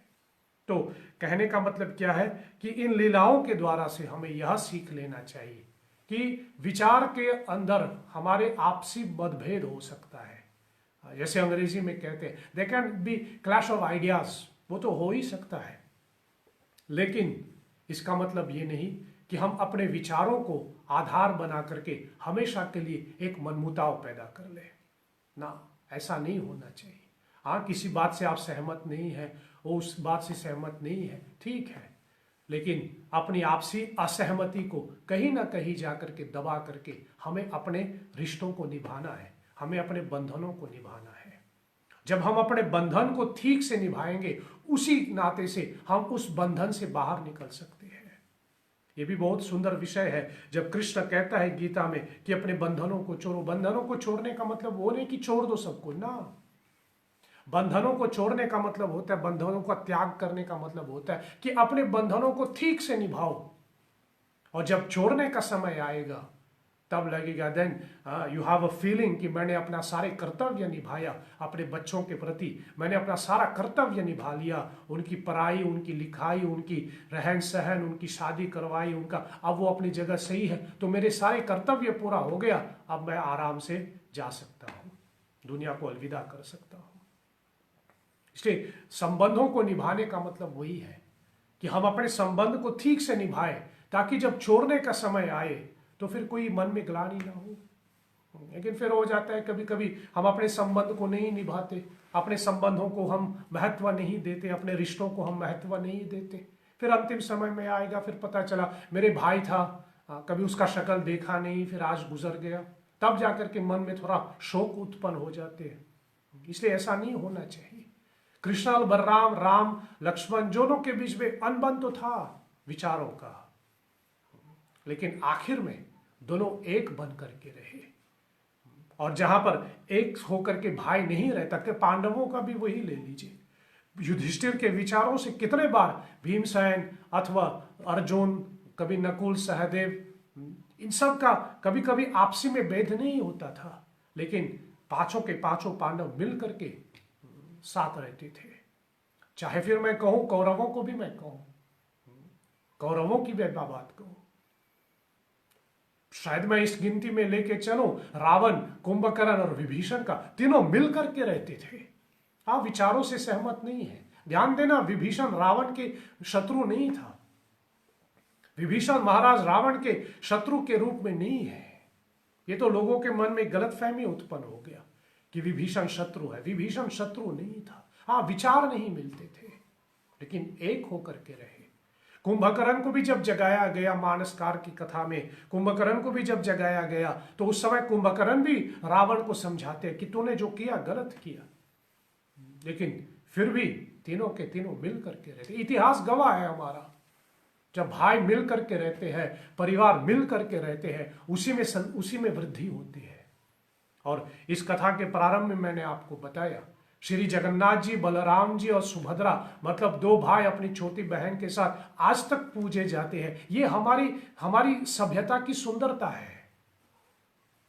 तो कहने का मतलब क्या है कि इन लीलाओं के द्वारा से हमें यह सीख लेना चाहिए कि विचार के अंदर हमारे आपसी मतभेद हो सकता है। जैसे अंग्रेजी में कहते हैं they can be clash of ideas, वो तो हो ही सकता है, लेकिन इसका मतलब ये नहीं कि हम अपने विचारों को आधार बना करके हमेशा के लिए एक मनमुटाव पैदा कर ले ना, ऐसा नहीं होना चाहिए। हाँ, किसी बात से आप सहमत नहीं है, वो उस बात से सहमत नहीं है, ठीक है, लेकिन अपनी आपसी असहमति को कहीं ना कहीं जाकर के दबा करके हमें अपने रिश्तों को निभाना है, हमें अपने बंधनों को निभाना है। जब हम अपने बंधन को ठीक से निभाएंगे, उसी नाते से हम उस बंधन से बाहर निकल सकते हैं। ये भी बहुत सुंदर विषय है जब कृष्ण कहता है गीता में कि अपने बंधनों को छोड़ो। बंधनों को छोड़ने का मतलब वो नहीं कि छोड़ दो सबको ना, बंधनों को छोड़ने का मतलब होता है, बंधनों का त्याग करने का मतलब होता है कि अपने बंधनों को ठीक से निभाओ, और जब छोड़ने का समय आएगा तब लगेगा then you have a feeling कि मैंने अपना सारे कर्तव्य निभाया अपने बच्चों के प्रति, मैंने अपना सारा कर्तव्य निभा लिया, उनकी पढ़ाई, उनकी लिखाई, उनकी रहन सहन, उनकी शादी करवाई, उनका अब वो अपनी जगह सही है, तो मेरे सारे कर्तव्य पूरा हो गया, अब मैं आराम से जा सकता हूँ, दुनिया को अलविदा कर सकता हूँ। इसलिए संबंधों को निभाने का मतलब वही है कि हम अपने संबंध को ठीक से निभाएं, ताकि जब छोड़ने का समय आए तो फिर कोई मन में ग्लानि ना हो। लेकिन फिर हो जाता है कभी कभी हम अपने संबंध को नहीं निभाते, अपने संबंधों को हम महत्व नहीं देते, अपने रिश्तों को हम महत्व नहीं देते, फिर अंतिम समय में आएगा, फिर पता चला मेरे भाई था, कभी उसका शक्ल देखा नहीं, फिर आज गुजर गया, तब जाकर के मन में थोड़ा शोक उत्पन्न हो जाते हैं। इसलिए ऐसा नहीं होना चाहिए। कृष्ण और बलराम, राम लक्ष्मण, दोनों के बीच में अनबन तो था विचारों का, लेकिन आखिर में दोनों एक बन करके रहे। और जहां पर एक होकर के भाई नहीं रहता, कि पांडवों का भी वही ले लीजिए, युधिष्ठिर के विचारों से कितने बार भीमसेन अथवा अर्जुन, कभी नकुल सहदेव, इन सब का कभी कभी आपसी में भेद नहीं होता था, लेकिन पांचों के पांचों पांडव मिल करके साथ रहते थे। चाहे फिर मैं कहूं कौरवों को भी, मैं कहूं कौरवों की मैं बात कहूं, शायद मैं इस गिनती में लेके चलूं रावण, कुंभकर्ण और विभीषण का, तीनों मिलकर के रहते थे। आप विचारों से सहमत नहीं है। ध्यान देना, विभीषण रावण के शत्रु नहीं था, विभीषण महाराज रावण के शत्रु के रूप में नहीं है। ये तो लोगों के मन में गलतफहमी उत्पन्न हो गया कि विभीषण शत्रु है। विभीषण शत्रु नहीं था। हाँ, विचार नहीं मिलते थे, लेकिन एक होकर के रहे। कुंभकर्ण को भी जब जगाया गया मानसकार की कथा में, कुंभकर्ण को भी जब जगाया गया तो उस समय कुंभकर्ण भी रावण को समझाते कि तूने जो किया गलत किया, लेकिन फिर भी तीनों के तीनों मिल करके रहते। इतिहास गवाह है हमारा, जब भाई मिल करके रहते हैं, परिवार मिल करके रहते हैं, उसी में वृद्धि होती है। और इस कथा के प्रारंभ में मैंने आपको बताया, श्री जगन्नाथ जी, बलराम जी और सुभद्रा, मतलब दो भाई अपनी छोटी बहन के साथ आज तक पूजे जाते हैं। ये हमारी सभ्यता की सुंदरता है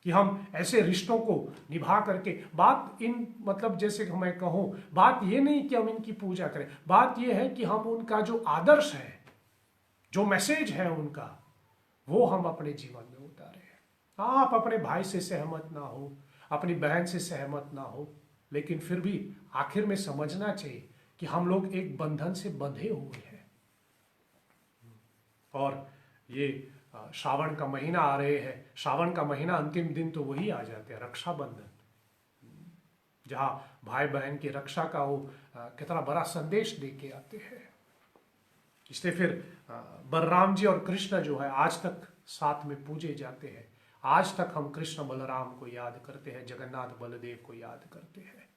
कि हम ऐसे रिश्तों को निभा करके, बात इन मतलब जैसे मैं कहूं, बात ये नहीं कि हम इनकी पूजा करें, बात ये है कि हम उनका जो आदर्श है, जो मैसेज है उनका, वो हम अपने जीवन में उतारें। आप अपने भाई से सहमत ना हो, अपनी बहन से सहमत ना हो, लेकिन फिर भी आखिर में समझना चाहिए कि हम लोग एक बंधन से बंधे हुए हैं। और ये श्रावण का महीना आ रहे हैं, श्रावण का महीना अंतिम दिन तो वही आ जाते हैं, रक्षाबंधन, जहाँ भाई बहन की रक्षा का वो कितना बड़ा संदेश दे के आते हैं। इसलिए फिर बलराम जी और कृष्ण जो है आज तक साथ में पूजे जाते हैं। आज तक हम कृष्ण बलराम को याद करते हैं, जगन्नाथ बलदेव को याद करते हैं।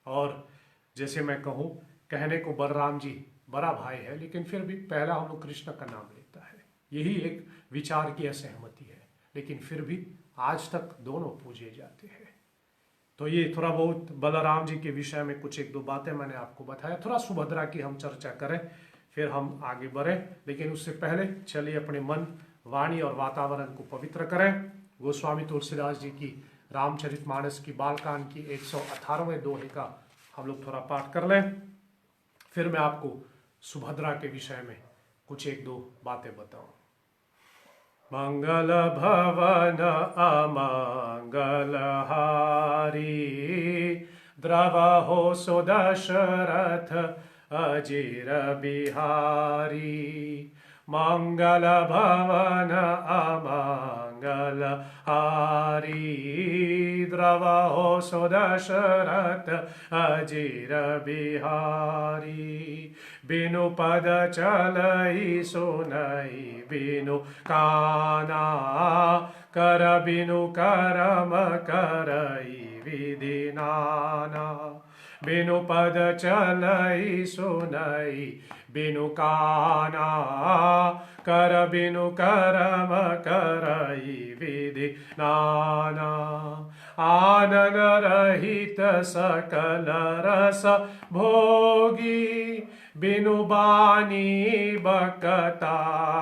और जैसे मैं कहूँ, कहने को बलराम जी बड़ा भाई है, लेकिन फिर भी पहला हम लोग कृष्ण का नाम लेता है। यही एक विचार की असहमति है, लेकिन फिर भी आज तक दोनों पूजे जाते हैं। तो ये थोड़ा बहुत बलराम जी के विषय में कुछ एक दो बातें मैंने आपको बताया। थोड़ा सुभद्रा की हम चर्चा करें, फिर हम आगे बढ़ें, लेकिन उससे पहले चलिए अपने मन, वाणी और वातावरण को पवित्र करें। गोस्वामी तुलसीदास जी की रामचरितमानस की बालकांड की 118वें दोहे का हम लोग थोड़ा पाठ कर लें, फिर मैं आपको सुभद्रा के विषय में कुछ एक दो बातें बताऊं। मंगल भवन अमंगल हारी, द्रवहो सुदशरथ अजीर बिहारी। मंगल भवन अमंगल हारी, द्रवहो सुदशरथ अजीर बिहारी। बिनु पद चलई सुनई बिनु काना, कर बिनु करम करई विधि नाना। बिनु पद चलई सुनई बिनु काना, कर बिनु करम करई विधि नाना। आनन रहित सकल रस भोगी, बिनु बानी बकता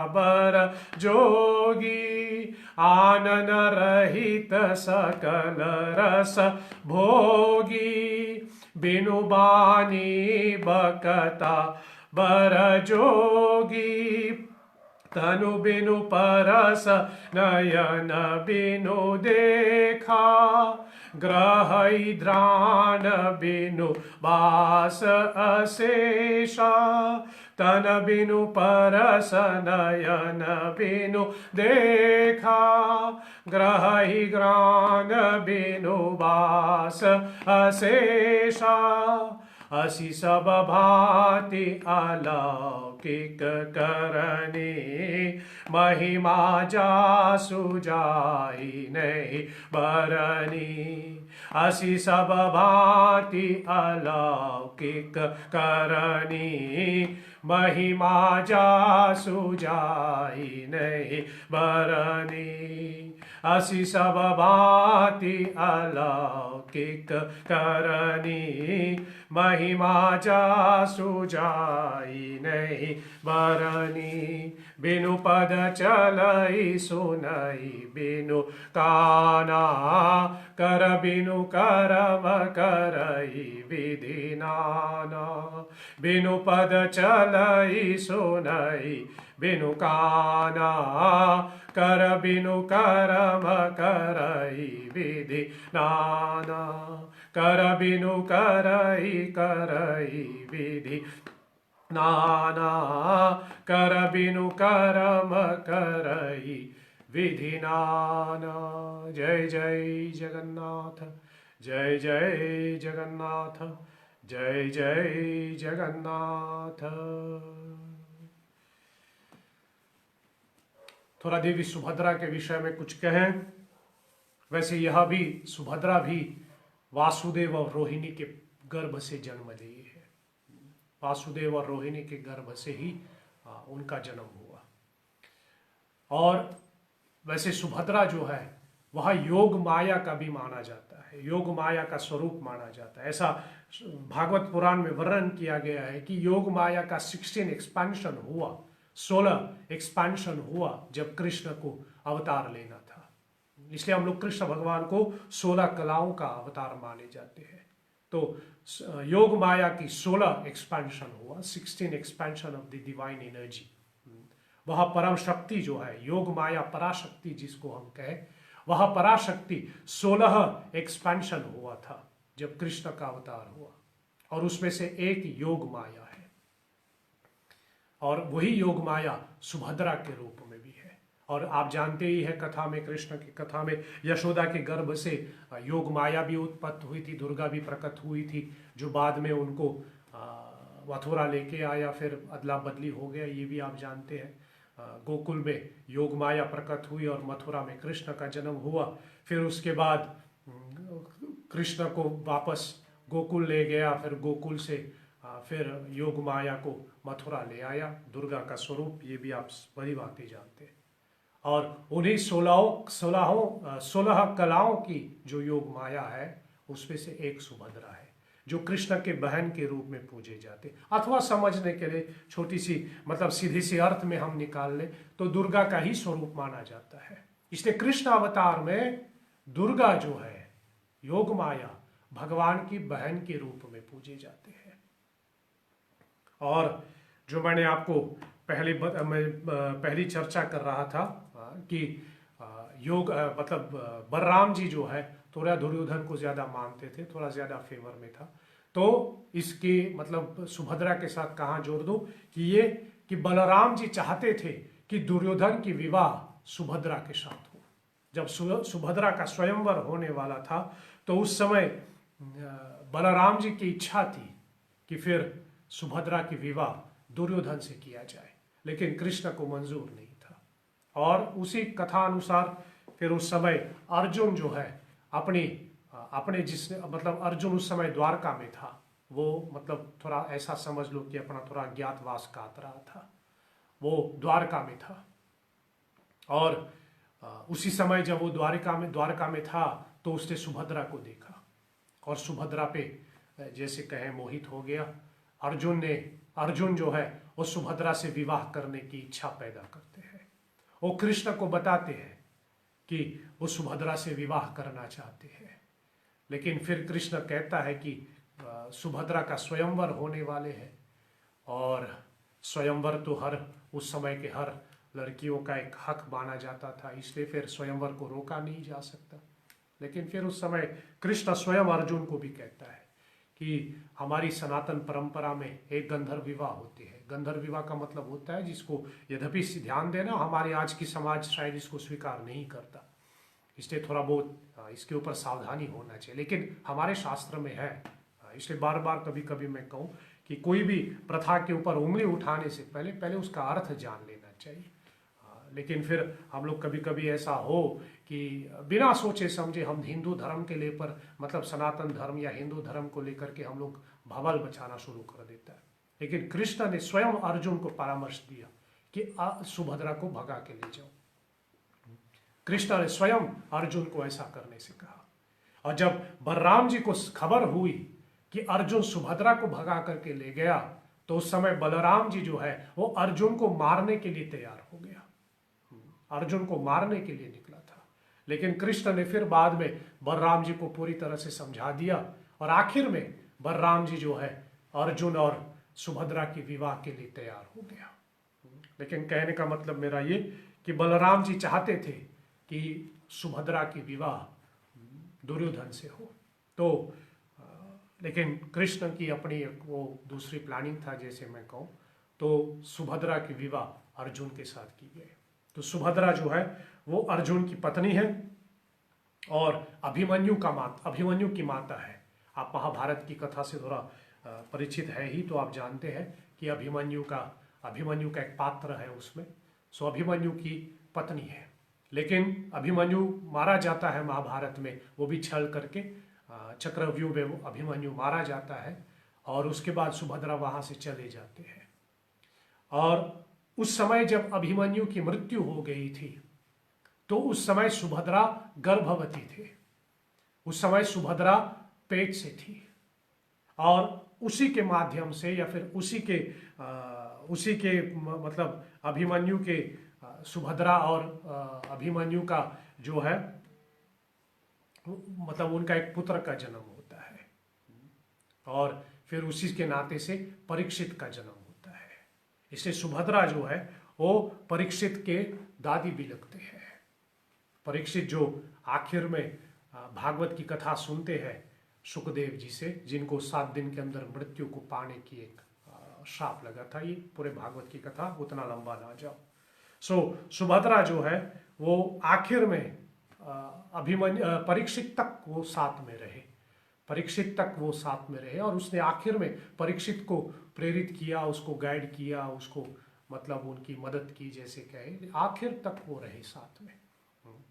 बर जोगी। आनन रहित सकल रस भोगी, बिनु बानी बकता बर जोगी। तनु बिनु परस नयन बिनु देखा, ग्रहई द्राण बिनु बास अशेषा। तन बिनु परस नयन बिनु देखा, ग्रहई ग्राण बिनु बास अशेषा। असि सब भांति अलौकिक करनी, महिमा जासु जाई नहीं बरनी। असि सब भांति अलौकिक करनी, महिमा जासु जाई नहीं बरनी। असि सब भांति अलौकिक करनी, महिमा जासु जाई नहीं बरनी। बिनु पद चलई सुनई बिनु काना, कर बिनु करम करई विधि नाना। बिनु पद चलई सुनई बिनु काना, कर बिनु करम करई विधि नाना। कर बिनु करई विधि नाना, कर बिनु करम करई विधि नाना। जय जय जगन्नाथ, जय जय जगन्नाथ, जय जय जगन्नाथ। थोड़ा देवी सुभद्रा के विषय में कुछ कहें। वैसे यह भी, सुभद्रा भी वासुदेव और रोहिणी के गर्भ से जन्म लिए है। वासुदेव और रोहिणी के गर्भ से ही उनका जन्म हुआ। और वैसे सुभद्रा जो है वह योग माया का भी माना जाता है, योग माया का स्वरूप माना जाता है। ऐसा भागवत पुराण में वर्णन किया गया है कि योग माया का 16 एक्सपेंशन हुआ, 16 एक्सपेंशन हुआ जब कृष्ण को अवतार लेना था। इसलिए हम लोग कृष्ण भगवान को 16 कलाओं का अवतार माने जाते हैं। तो योग माया की 16 एक्सपेंशन हुआ, 16 expansion of the divine energy. वह परम शक्ति जो है, योग माया पराशक्ति जिसको हम कहें, वह पराशक्ति 16 एक्सपेंशन हुआ था जब कृष्ण का अवतार हुआ, और उसमें से एक योग माया है। और वही योग माया सुभद्रा के रूप में भी है। और आप जानते ही है कथा में, कृष्ण की कथा में, यशोदा के गर्भ से योग माया भी उत्पत्ति हुई थी, दुर्गा भी प्रकट हुई थी, जो बाद में उनको मथुरा लेके आया, फिर अदला बदली हो गया, ये भी आप जानते हैं। गोकुल में योग माया प्रकट हुई और मथुरा में कृष्ण का जन्म हुआ। फिर उसके बाद कृष्ण को वापस गोकुल ले गया, फिर गोकुल से फिर योग माया को मथुरा ले आया, दुर्गा का स्वरूप, ये भी आप बड़ी बातें जानते हैं। और उन्हीं 16 कलाओं की जो योग माया है उसमें से एक सुभद्रा है, जो कृष्ण के बहन के रूप में पूजे जाते। अथवा समझने के लिए छोटी सी मतलब सीधी सी अर्थ में हम निकाल लें तो दुर्गा का ही स्वरूप माना जाता है। इसलिए कृष्ण अवतार में दुर्गा जो है, योग माया, भगवान की बहन के रूप में पूजे जाते हैं। और जो मैंने आपको पहली चर्चा कर रहा था कि योग मतलब बलराम जी जो है थोड़ा दुर्योधन को ज्यादा मानते थे, थोड़ा ज्यादा फेवर में था। तो इसके मतलब सुभद्रा के साथ कहाँ जोड़ दो कि बलराम जी चाहते थे कि दुर्योधन की विवाह सुभद्रा के साथ हो। जब सुभद्रा का स्वयंवर होने वाला था तो उस समय बलराम जी की इच्छा थी कि फिर सुभद्रा की विवाह दुर्योधन से किया जाए, लेकिन कृष्ण को मंजूर नहीं था। और उसी कथा अनुसार फिर उस समय अर्जुन जो है अपने जिसने मतलब अर्जुन उस समय द्वारका में था, वो मतलब थोड़ा ऐसा समझ लो कि अपना थोड़ा ज्ञातवास काट रहा था, वो द्वारका में था। और उसी समय जब वो द्वारका में था तो उसने सुभद्रा को देखा और सुभद्रा पे जैसे कहें मोहित हो गया। अर्जुन जो है वो सुभद्रा से विवाह करने की इच्छा पैदा करते हैं। वो कृष्ण को बताते हैं कि वो सुभद्रा से विवाह करना चाहते हैं, लेकिन फिर कृष्ण कहता है कि सुभद्रा का स्वयंवर होने वाले हैं और स्वयंवर तो उस समय के हर लड़कियों का एक हक माना जाता था, इसलिए फिर स्वयंवर को रोका नहीं जा सकता। लेकिन फिर उस समय कृष्ण स्वयं अर्जुन को भी कहता है कि हमारी सनातन परंपरा में एक गंधर्व विवाह होती है। गंधर्व विवाह का मतलब होता है जिसको, यद्यपि ध्यान देना, हमारे आज की समाज शायद इसको स्वीकार नहीं करता, इसलिए थोड़ा बहुत इसके ऊपर सावधानी होना चाहिए, लेकिन हमारे शास्त्र में है। इसलिए बार बार कभी कभी मैं कहूँ कि कोई भी प्रथा के ऊपर उंगली उठाने से पहले उसका अर्थ जान लेना चाहिए। लेकिन फिर हम लोग कभी कभी ऐसा हो कि बिना सोचे समझे हम हिंदू धर्म के लिए पर मतलब सनातन धर्म या हिंदू धर्म को लेकर के हम लोग भवल बचाना शुरू कर देता है। लेकिन कृष्ण ने स्वयं अर्जुन को परामर्श दिया कि सुभद्रा को भगा के ले जाओ। कृष्ण ने स्वयं अर्जुन को ऐसा करने से कहा। और जब बलराम जी को खबर हुई कि अर्जुन सुभद्रा को भगा करके ले गया तो उस समय बलराम जी जो है वो अर्जुन को मारने के लिए तैयार हो गया, अर्जुन को मारने के लिए निकला था। लेकिन कृष्ण ने फिर बाद में बलराम जी को पूरी तरह से समझा दिया और आखिर में बलराम जी जो है अर्जुन और सुभद्रा की विवाह के लिए तैयार हो गया। लेकिन कहने का मतलब मेरा ये कि बलराम जी चाहते थे कि सुभद्रा की विवाह दुर्योधन से हो, तो लेकिन कृष्ण की अपनी वो दूसरी प्लानिंग था, जैसे मैं कहूँ तो सुभद्रा की विवाह अर्जुन के साथ की गई। तो सुभद्रा जो है वो अर्जुन की पत्नी है और अभिमन्यु की माता है। आप महाभारत की कथा से थोड़ा परिचित है ही, तो आप जानते हैं कि अभिमन्यु का एक पात्र है उसमें, सो अभिमन्यु की पत्नी है। लेकिन अभिमन्यु मारा जाता है महाभारत में, वो भी छल करके चक्रव्यूह में वो अभिमन्यु मारा जाता है और उसके बाद सुभद्रा वहां से चले जाते हैं। और उस समय जब अभिमन्यु की मृत्यु हो गई थी तो उस समय सुभद्रा गर्भवती थे, उस समय सुभद्रा पेट से थी और उसी के माध्यम से या फिर उसी के मतलब अभिमन्यु के सुभद्रा और अभिमन्यु का जो है मतलब उनका एक पुत्र का जन्म होता है और फिर उसी के नाते से परीक्षित का जन्म होता है। इसलिए सुभद्रा जो है वो परीक्षित के दादी भी लगते हैं। परीक्षित जो आखिर में भागवत की कथा सुनते हैं सुखदेव जी से, जिनको 7 दिन के अंदर मृत्यु को पाने की एक श्राप लगा था। ये पूरे भागवत की कथा, उतना लंबा ना जाओ। सुभद्रा जो है वो आखिर में परीक्षित तक वो साथ में रहे, परीक्षित तक वो साथ में रहे, और उसने आखिर में परीक्षित को प्रेरित किया, उसको गाइड किया, उसको मतलब उनकी मदद की, जैसे कहे आखिर तक वो रहे साथ में।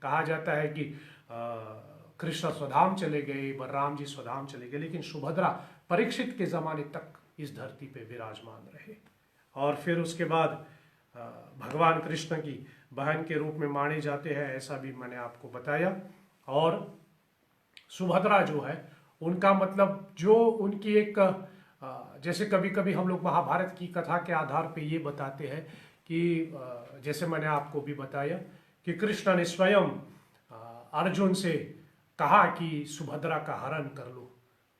कहा जाता है कि कृष्ण स्वधाम चले गए, बलराम जी स्वधाम चले गए, लेकिन सुभद्रा परीक्षित के ज़माने तक इस धरती पे विराजमान रहे। और फिर उसके बाद भगवान कृष्ण की बहन के रूप में माने जाते हैं, ऐसा भी मैंने आपको बताया। और सुभद्रा जो है उनका मतलब जो उनकी एक जैसे कभी कभी हम लोग महाभारत की कथा के आधार पे ये बताते हैं कि जैसे मैंने आपको भी बताया कि कृष्ण ने स्वयं अर्जुन से कहा कि सुभद्रा का हरण कर लो।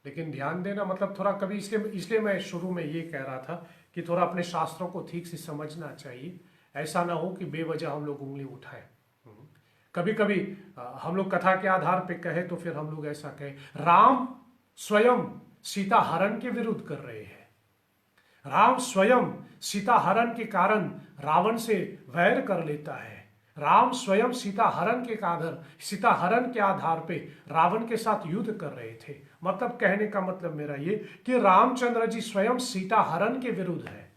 लेकिन ध्यान देना, मतलब थोड़ा कभी इसलिए मैं शुरू में ये कह रहा था कि थोड़ा अपने शास्त्रों को ठीक से समझना चाहिए। ऐसा ना हो कि बेवजह हम लोग उंगली उठाएं। कभी कभी हम लोग कथा के आधार पे कहे तो फिर हम लोग ऐसा कहें, राम स्वयं सीता हरण के विरुद्ध कर रहे हैं, राम स्वयं सीता हरण के कारण रावण से वैर कर लेता है, राम स्वयं सीता हरण के आधार पे रावण के साथ युद्ध कर रहे थे। मतलब कहने का मतलब मेरा ये कि रामचंद्र जी स्वयं सीता हरण के विरुद्ध है,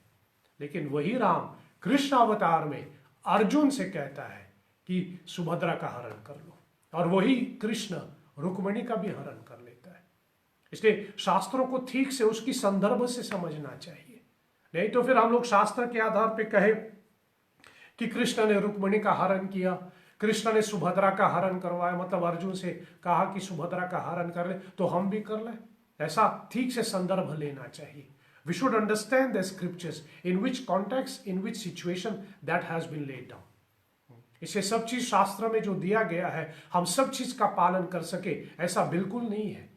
लेकिन वही राम कृष्ण अवतार में अर्जुन से कहता है कि सुभद्रा का हरण कर लो, और वही कृष्ण रुक्मिणी का भी हरण कर लेता है। इसलिए शास्त्रों को ठीक से उसकी संदर्भ से समझना चाहिए, नहीं तो फिर हम लोग शास्त्र के आधार पे कहे कि कृष्ण ने रुक्मिणी का हरण किया, कृष्ण ने सुभद्रा का हरण करवाया, मतलब अर्जुन से कहा कि सुभद्रा का हरण कर ले तो हम भी कर लें। ऐसा ठीक से संदर्भ लेना चाहिए। We should understand the scriptures in which context, in which situation that has been laid down. इसे सब चीज शास्त्र में जो दिया गया है हम सब चीज का पालन कर सके ऐसा बिल्कुल नहीं है।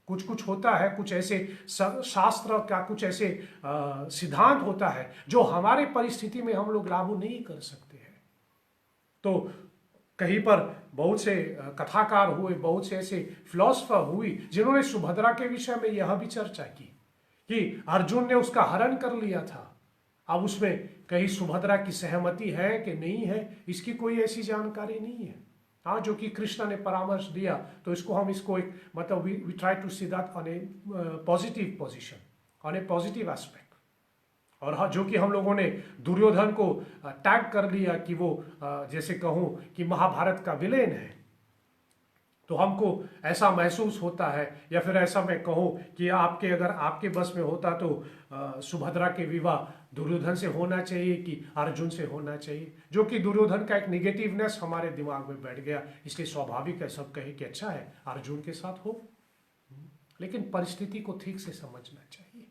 कुछ कुछ होता है, कुछ ऐसे शास्त्र का कुछ ऐसे सिद्धांत होता है जो हमारे परिस्थिति में हम लोग लागू नहीं कर सकते हैं। तो कहीं पर बहुत से कथाकार हुए, बहुत से ऐसे फिलोसफर हुई जिन्होंने सुभद्रा के विषय में यह भी चर्चा की कि अर्जुन ने उसका हरण कर लिया था, अब उसमें कहीं सुभद्रा की सहमति है कि नहीं है इसकी कोई ऐसी जानकारी नहीं है। हाँ, जो कि कृष्ण ने परामर्श दिया तो इसको एक मतलब we try to see that on a positive position, on a positive aspect. और हाँ, जो कि हम लोगों ने दुर्योधन को टैग कर लिया कि वो जैसे कहूँ कि महाभारत का विलेन है, तो हमको ऐसा महसूस होता है, या फिर ऐसा मैं कहूँ कि अगर आपके बस में होता तो सुभद्रा के विवाह दुर्योधन से होना चाहिए कि अर्जुन से होना चाहिए, जो कि दुर्योधन का एक निगेटिवनेस हमारे दिमाग में बैठ गया। इसलिए स्वाभाविक है सब कहे कि अच्छा है अर्जुन के साथ हो, लेकिन परिस्थिति को ठीक से समझना चाहिए।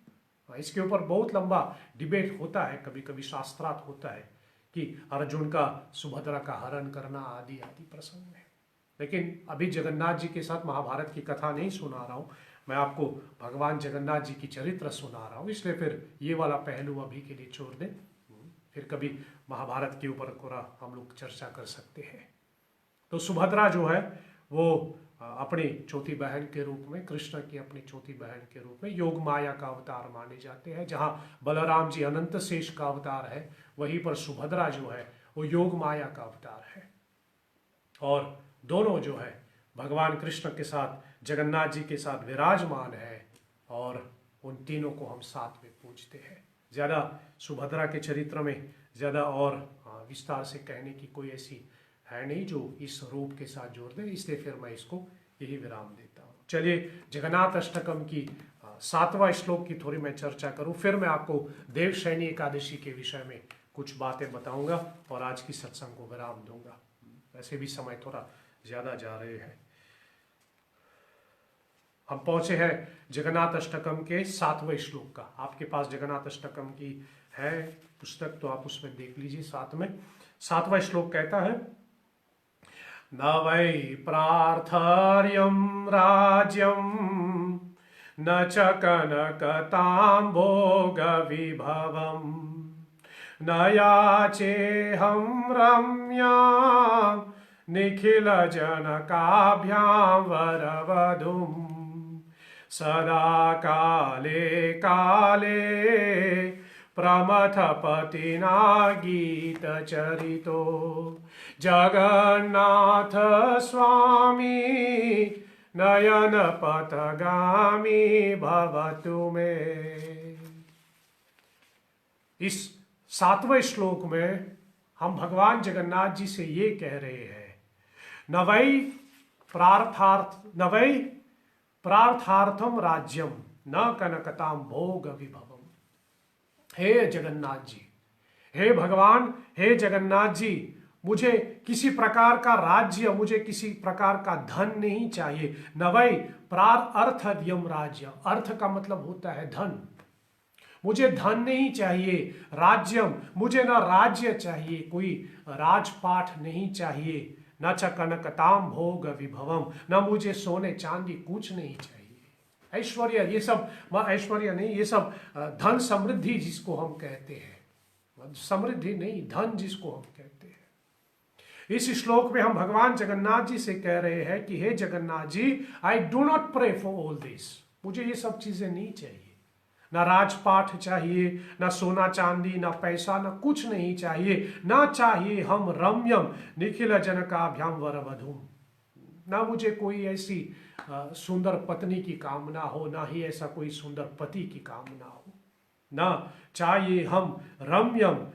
इसके ऊपर बहुत लंबा डिबेट होता है, कभी कभी शास्त्रार्थ होता है कि अर्जुन का सुभद्रा का हरण करना आदि आदि प्रसंग है। लेकिन अभी जगन्नाथ जी के साथ महाभारत की कथा नहीं सुना रहा हूँ, मैं आपको भगवान जगन्नाथ जी की चरित्र सुना रहा हूँ, इसलिए फिर ये वाला पहलू अभी के लिए छोड़ दें, फिर कभी महाभारत के ऊपर थोड़ा हम लोग चर्चा कर सकते हैं। तो सुभद्रा जो है वो अपनी चौथी बहन के रूप में, कृष्ण की अपनी चौथी बहन के रूप में योग माया का अवतार माने जाते हैं। जहाँ बलराम जी अनंत शेष का अवतार है, वहीं पर सुभद्रा जो है वो योग माया का अवतार है। और दोनों जो है भगवान कृष्ण के साथ, जगन्नाथ जी के साथ विराजमान है, और उन तीनों को हम साथ में पूजते हैं। ज़्यादा सुभद्रा के चरित्र में ज़्यादा और विस्तार से कहने की कोई ऐसी है नहीं जो इस रूप के साथ जोड़ दे, इसलिए फिर मैं इसको यही विराम देता हूँ। चलिए जगन्नाथ अष्टकम की 7वां श्लोक की थोड़ी मैं चर्चा करूँ, फिर मैं आपको देवशयनी एकादशी के विषय में कुछ बातें बताऊंगा और आज की सत्संग को विराम दूंगा। वैसे भी समय थोड़ा ज़्यादा जा रहे हैं। हम पहुंचे हैं जगन्नाथ अष्टकम के 7वें श्लोक का। आपके पास जगन्नाथ अष्टकम की है पुस्तक तो आप उसमें देख लीजिए। 7वां श्लोक कहता है, न वै प्रार्थर्यं राज्यं न च कनकताम्भोग विभवम् न याचेऽहं रम्यां निखिल जनकाभ्यां वरवधूं सदा काले काले प्रमथपतिना गीतचरितो जगन्नाथ स्वामी नयन पथगामी भवतु मे। इस 7वें श्लोक में हम भगवान जगन्नाथ जी से ये कह रहे हैं, न वै प्रार्थार्थम राज्यम न कनकताम भोग विभवम। हे जगन्नाथ जी, हे भगवान, हे जगन्नाथ जी, मुझे किसी प्रकार का राज्य, मुझे किसी प्रकार का धन नहीं चाहिए। न वै अर्थव्यम राज्य, अर्थ का मतलब होता है धन। मुझे धन नहीं चाहिए। राज्यम, मुझे ना राज्य चाहिए, कोई राजपाठ नहीं चाहिए। न च कनकताम भोग विभवम, न मुझे सोने चांदी कुछ नहीं चाहिए। ऐश्वर्य, ये सब ऐश्वर्य नहीं, ये सब धन समृद्धि जिसको हम कहते हैं, समृद्धि नहीं, धन जिसको हम कहते हैं। इस श्लोक में हम भगवान जगन्नाथ जी से कह रहे हैं कि हे Jagannath ji, I do not pray for all this. मुझे ये सब चीजें नहीं चाहिए। ना राजपाठ चाहिए, ना सोना चांदी, ना पैसा, ना कुछ नहीं चाहिए। ना चाहिए हम रम्यम निखिल जनकाभ्याम वरवधूम, ना मुझे कोई ऐसी सुंदर पत्नी की कामना हो, ना ही ऐसा कोई सुंदर पति की कामना हो। ना चाहिए हम रम्यम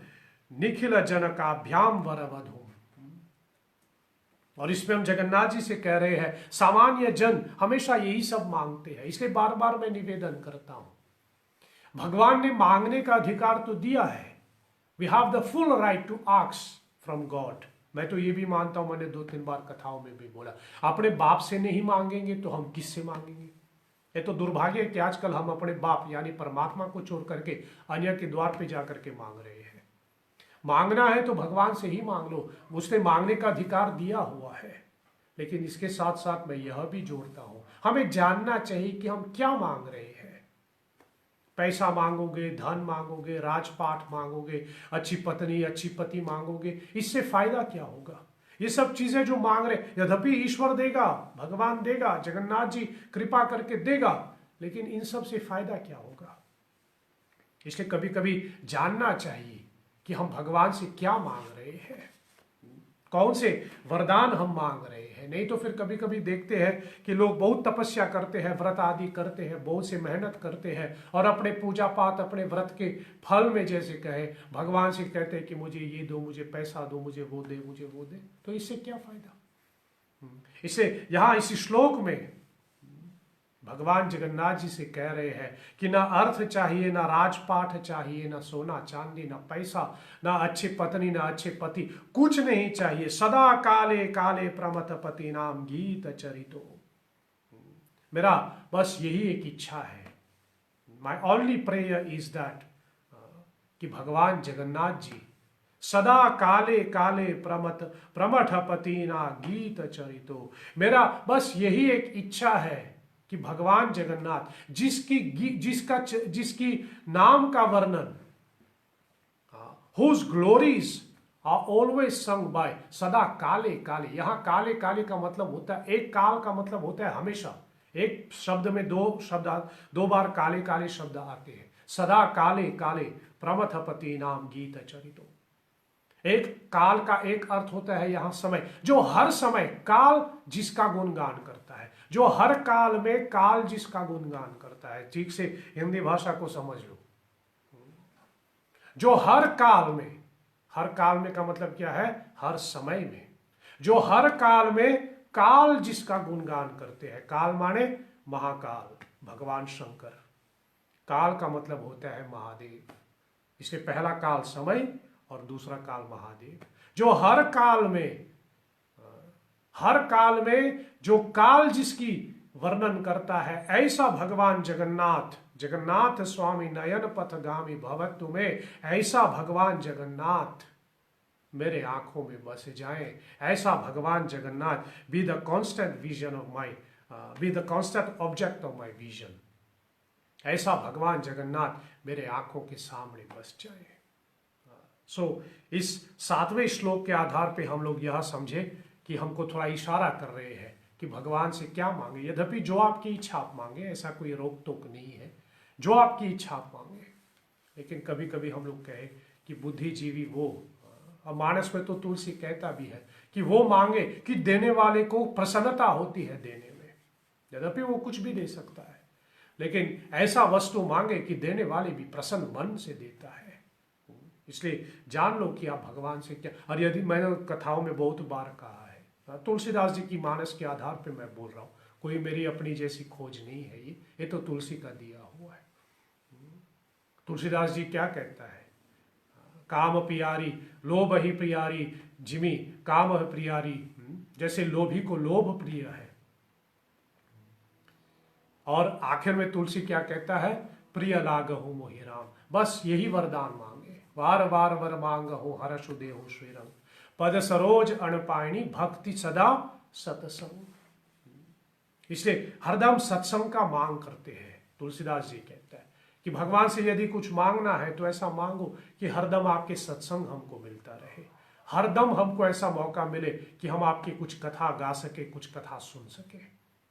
निखिल जनकाभ्याम वरवधूम। और इसमें हम जगन्नाथ जी से कह रहे हैं, सामान्य जन हमेशा यही सब मांगते हैं, इसलिए बार बार मैं निवेदन करता हूं, भगवान ने मांगने का अधिकार तो दिया है। We have the full right to ask from God. मैं तो ये भी मानता हूं, मैंने 2-3 बार कथाओं में भी बोला, अपने बाप से नहीं मांगेंगे तो हम किससे मांगेंगे? ये तो दुर्भाग्य है कि आजकल हम अपने बाप यानी परमात्मा को छोड़ करके अन्य के द्वार पे जाकर के मांग रहे हैं। मांगना है तो भगवान से ही मांग लो, उसने मांगने का अधिकार दिया हुआ है। लेकिन इसके साथ साथ मैं यह भी जोड़ता हूं, हमें जानना चाहिए कि हम क्या मांग रहे हैं। पैसा मांगोगे, धन मांगोगे, राजपाठ मांगोगे, अच्छी पत्नी, अच्छी पति मांगोगे, इससे फायदा क्या होगा? ये सब चीजें जो मांग रहे, यद्यपि ईश्वर देगा, भगवान देगा, जगन्नाथ जी कृपा करके देगा, लेकिन इन सब से फायदा क्या होगा? इसलिए कभी कभी जानना चाहिए कि हम भगवान से क्या मांग रहे हैं, कौन से वरदान हम मांग रहे हैं। नहीं तो फिर कभी कभी देखते हैं कि लोग बहुत तपस्या करते हैं, व्रत आदि करते हैं, बहुत से मेहनत करते हैं, और अपने पूजा पाठ, अपने व्रत के फल में जैसे कहे भगवान से कहते हैं कि मुझे ये दो, मुझे पैसा दो, मुझे वो दे, मुझे वो दे, तो इससे क्या फायदा? इससे यहां इस श्लोक में भगवान जगन्नाथ जी से कह रहे हैं कि ना अर्थ चाहिए, ना राजपाठ चाहिए, ना सोना चांदी, ना पैसा, ना अच्छी पत्नी, ना अच्छे पति, कुछ नहीं चाहिए। सदा काले काले प्रमथ पति नाम गीत चरितो। मेरा बस यही एक इच्छा है, my only prayer is that, कि भगवान जगन्नाथ जी सदा काले काले प्रमथ पति ना गीत चरितो। मेरा बस यही एक इच्छा है कि भगवान जगन्नाथ जिसकी नाम का वर्णन, whose glories are always sung by, सदा काले काले। यहां काले काले का मतलब होता है, एक काल का मतलब होता है हमेशा। एक शब्द में दो बार काले काले शब्द आते हैं। सदा काले काले प्रमथपति नाम गीत चरितो। एक काल का एक अर्थ होता है यहां समय, जो हर समय काल जिसका गुणगान करता है, जो हर काल में काल जिसका गुणगान करता है। ठीक से हिंदी भाषा को समझ लो, जो हर काल में का मतलब क्या है? हर समय में, जो हर काल में काल जिसका गुणगान करते हैं। काल माने महाकाल, भगवान शंकर। काल का मतलब होता है महादेव। इसलिए पहला काल समय और दूसरा काल महादेव। जो हर काल में जो काल जिसकी वर्णन करता है, ऐसा भगवान जगन्नाथ स्वामी नयन पथगामी भवतु में, ऐसा भगवान जगन्नाथ मेरे आंखों में बस जाएं। ऐसा भगवान Jagannath be the constant vision of my, be the constant object of my vision. ऐसा भगवान जगन्नाथ मेरे आंखों के सामने बस जाए। इस 7वें श्लोक के आधार पे हम लोग यह समझे कि हमको थोड़ा इशारा कर रहे हैं कि भगवान से क्या मांगे। यद्यपि जो आपकी इच्छा आप मांगे, ऐसा कोई रोक टोक नहीं है, जो आपकी इच्छा आप मांगे। लेकिन कभी कभी हम लोग कहे कि बुद्धिजीवी वो, और मानस में तो तुलसी कहता भी है कि वो मांगे कि देने वाले को प्रसन्नता होती है देने में, यद्यपि वो कुछ भी दे सकता है, लेकिन ऐसा वस्तु मांगे कि देने वाले भी प्रसन्न मन से देता है। इसलिए जान लो कि आप भगवान से क्या, और यदि मैंने कथाओं में बहुत बार कहा है, तुलसीदास जी की मानस के आधार पे मैं बोल रहा हूँ, कोई मेरी अपनी जैसी खोज नहीं है, ये तो तुलसी का दिया हुआ है। तुलसीदास जी क्या कहता है, काम पियारी लोभ ही प्रियारी जिमी काम प्रियारी, जैसे लोभी को लोभ प्रिय है। और आखिर में तुलसी क्या कहता है, प्रिय लागहु मोहि राम, बस यही वरदान मांगे, वार वार वर मांगहु हर्षु देहु श्रीरंग, पद सरोज अणपायणी भक्ति सदा सतसंग। इसलिए हरदम सत्संग का मांग करते हैं। तुलसीदास जी कहता है कि भगवान से यदि कुछ मांगना है तो ऐसा मांगो कि हरदम आपके सत्संग हमको मिलता रहे, हरदम हमको ऐसा मौका मिले कि हम आपकी कुछ कथा गा सके, कुछ कथा सुन सके।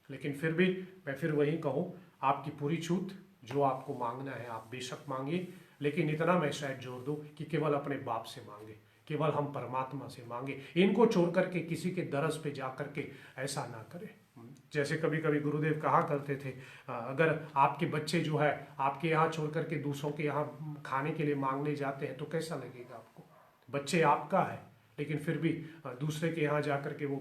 लेकिन फिर भी मैं फिर वही कहूँ, आपकी पूरी छूट, जो आपको मांगना है आप बेशक मांगिए, लेकिन इतना मैं शायद जोर दूं कि केवल अपने बाप से मांगे, केवल हम परमात्मा से मांगे, इनको छोड़ करके किसी के दरस पे जा करके ऐसा ना करें। जैसे कभी कभी गुरुदेव कहा करते थे, अगर आपके बच्चे जो है आपके यहाँ छोड़ करके दूसरों के यहाँ खाने के लिए मांगने जाते हैं तो कैसा लगेगा आपको? बच्चे आपका है लेकिन फिर भी दूसरे के यहाँ जा करके वो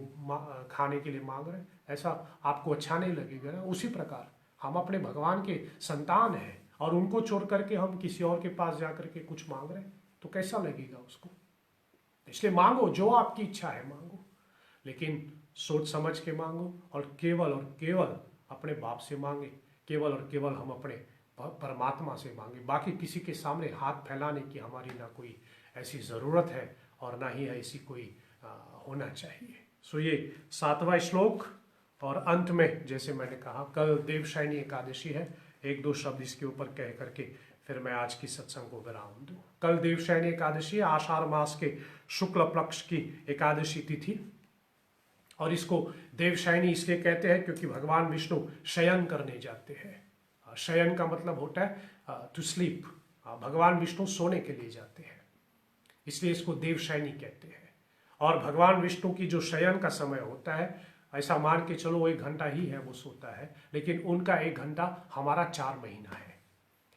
खाने के लिए मांग रहे हैं, ऐसा आपको अच्छा नहीं लगेगा ना। उसी प्रकार हम अपने भगवान के संतान हैं और उनको छोड़ करके हम किसी और के पास जा करके कुछ मांग रहे हैं तो कैसा लगेगा उसको। इसलिए मांगो, जो आपकी इच्छा है मांगो, लेकिन सोच समझ के मांगो और केवल अपने बाप से मांगे, केवल और केवल हम अपने परमात्मा से मांगे। बाकी किसी के सामने हाथ फैलाने की हमारी ना कोई ऐसी ज़रूरत है और ना ही ऐसी कोई होना चाहिए। सो ये 7वां श्लोक, और अंत में जैसे मैंने कहा कल देवशयनी एकादशी है, एक दो शब्द इसके ऊपर कह करके फिर मैं आज की सत्संग को विराम दूं। कल देवशयनी एकादशी है, आषाढ़ मास के शुक्ल पक्ष की एकादशी तिथि, और इसको देवशयनी इसलिए कहते हैं क्योंकि भगवान विष्णु शयन करने जाते हैं। शयन का मतलब होता है टू स्लीप, भगवान विष्णु सोने के लिए जाते हैं, इसलिए इसको देवशयनी कहते हैं। और भगवान विष्णु की जो शयन का समय होता है, ऐसा मान के चलो 1 घंटा ही है वो सोता है, लेकिन उनका 1 घंटा हमारा 4 महीना है।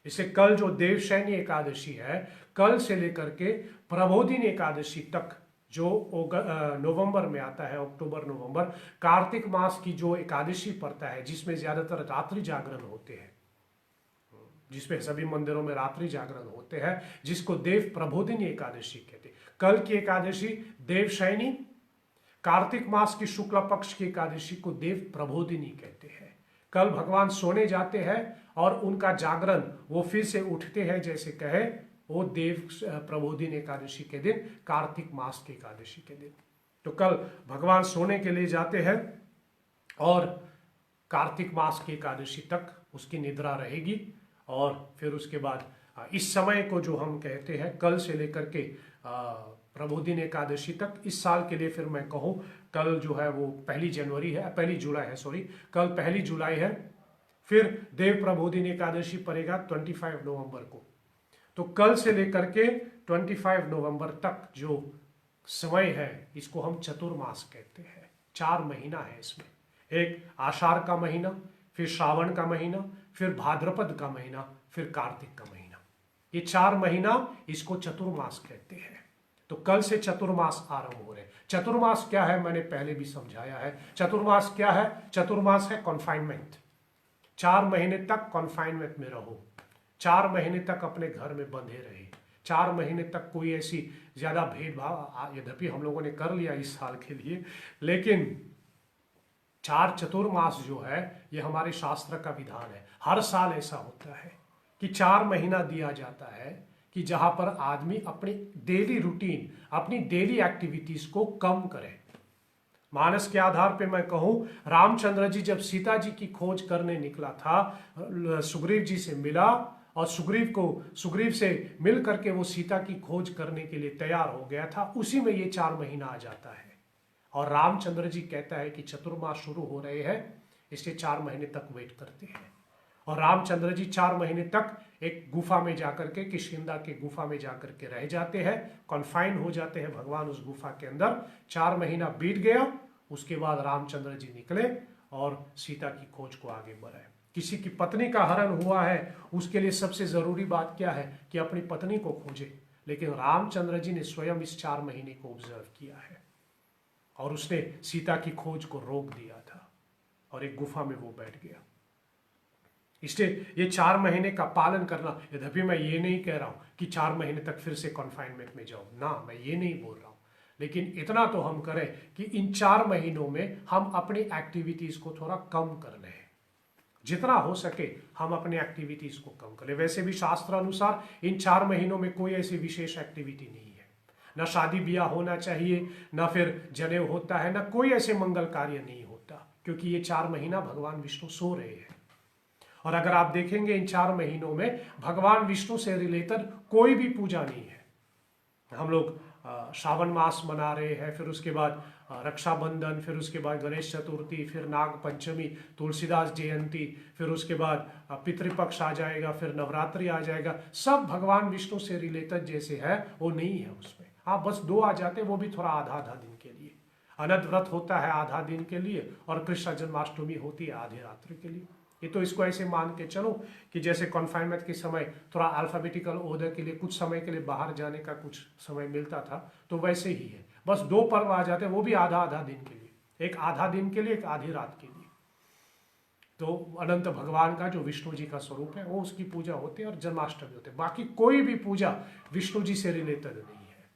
इससे कल जो देवशयनी एकादशी है, कल से लेकर के प्रबोधिनी एकादशी तक, जो नवंबर में आता है, अक्टूबर नवंबर, कार्तिक मास की जो एकादशी पड़ता है, जिसमें ज्यादातर रात्रि जागरण होते हैं, जिसमें सभी मंदिरों में रात्रि जागरण होते हैं, जिसको देव प्रबोधिनी एकादशी कहते हैं। कल की एकादशी देवशयनी, कार्तिक मास की शुक्ल पक्ष की एकादशी को देव प्रबोधिनी कहते हैं। कल भगवान सोने जाते हैं और उनका जागरण वो फिर से उठते हैं, जैसे कहे वो देव प्रबोधिनी एकादशी के दिन, कार्तिक मास की एकादशी के दिन। तो कल भगवान सोने के लिए जाते हैं और कार्तिक मास की एकादशी तक उसकी निद्रा रहेगी, और फिर उसके बाद इस समय को जो हम कहते हैं कल से लेकर के प्रबोधिनी एकादशी तक, इस साल के लिए फिर मैं कहूँ कल जो है वो 1 जुलाई है, कल 1 जुलाई है, फिर देव प्रबोधिनी एकादशी पड़ेगा 25 नवंबर को। तो कल से लेकर के 25 नवंबर तक जो समय है, इसको हम चतुर्मास कहते हैं। 4 महीना है इसमें, एक आषाढ़ का महीना, फिर श्रावण का महीना, फिर भाद्रपद का महीना, फिर कार्तिक का महीना। ये 4 महीना इसको चतुर्मास कहते हैं। तो कल से चतुर्मास आरंभ हो रहे हैं। चतुर्मास क्या है मैंने पहले भी समझाया है। चतुर्मास क्या है? चतुर्मास है कॉन्फाइनमेंट। 4 महीने तक कॉन्फाइनमेंट में रहो, 4 महीने तक अपने घर में बंधे रहे, 4 महीने तक कोई ऐसी ज्यादा भेदभाव, यद्यपि हम लोगों ने कर लिया इस साल के लिए, लेकिन 4 चतुर्मास जो है ये हमारे शास्त्र का विधान है। हर साल ऐसा होता है कि 4 महीना दिया जाता है कि जहां पर आदमी अपनी डेली रूटीन, अपनी डेली एक्टिविटीज को कम करे। मानस के आधार पे मैं कहूं, रामचंद्र जी जब सीता जी की खोज करने निकला था, सुग्रीव जी से मिला और सुग्रीव से मिल करके वो सीता की खोज करने के लिए तैयार हो गया था, उसी में ये 4 महीना आ जाता है। और रामचंद्र जी कहता है कि चतुर्मास शुरू हो रहे हैं, इसलिए 4 महीने तक वेट करते हैं। और रामचंद्र जी 4 महीने तक एक गुफा में जाकर के, किष्किंधा के गुफा में जाकर के रह जाते हैं, कॉन्फाइन हो जाते हैं भगवान उस गुफा के अंदर। 4 महीना बीत गया, उसके बाद रामचंद्र जी निकले और सीता की खोज को आगे बढ़ाए। किसी की पत्नी का हरण हुआ है, उसके लिए सबसे जरूरी बात क्या है कि अपनी पत्नी को खोजे, लेकिन रामचंद्र जी ने स्वयं इस 4 महीने को ऑब्जर्व किया है और उसने सीता की खोज को रोक दिया था और एक गुफा में वो बैठ गया। इसलिए ये 4 महीने का पालन करना, यद्यपि मैं ये नहीं कह रहा हूं कि 4 महीने तक फिर से कॉन्फाइनमेंट में जाओ ना, मैं ये नहीं बोल रहा हूं, लेकिन इतना तो हम करें कि इन 4 महीनों में हम अपनी एक्टिविटीज को थोड़ा कम कर लें। जितना हो सके हम अपनी एक्टिविटीज को कम करें। वैसे भी शास्त्र अनुसार इन 4 महीनों में कोई ऐसी विशेष एक्टिविटी नहीं है, ना शादी ब्याह होना चाहिए, ना फिर जनेऊ होता है, ना कोई ऐसे मंगल कार्य नहीं होता, क्योंकि ये 4 महीना भगवान विष्णु सो रहे हैं। और अगर आप देखेंगे इन 4 महीनों में भगवान विष्णु से रिलेटेड कोई भी पूजा नहीं है। हम लोग श्रावण मास मना रहे हैं, फिर उसके बाद रक्षाबंधन, फिर उसके बाद गणेश चतुर्थी, फिर नाग पंचमी, तुलसीदास जयंती, फिर उसके बाद पितृपक्ष आ जाएगा, फिर नवरात्रि आ जाएगा। सब भगवान विष्णु से रिलेटेड जैसे है वो नहीं है उसमें। हाँ, बस 2 आ जाते, वो भी थोड़ा आधा आधा दिन के लिए। अनंत व्रत होता है आधा दिन के लिए और कृष्ण जन्माष्टमी होती है आधी रात्रि के लिए। ये तो इसको ऐसे मान के चलो कि जैसे कॉन्फाइनमेंट के समय थोड़ा अल्फाबेटिकल ऑर्डर के लिए कुछ समय के लिए बाहर जाने का कुछ समय मिलता था, तो वैसे ही है। बस 2 पर्व आ जाते हैं, वो भी आधा आधा दिन के लिए, एक आधा दिन के लिए, एक आधी रात के लिए। तो अनंत भगवान का जो विष्णु जी का स्वरूप है वो उसकी पूजा होती है और जन्माष्टमी होती है। बाकी कोई भी पूजा विष्णु जी से रिलेटेड नहीं है।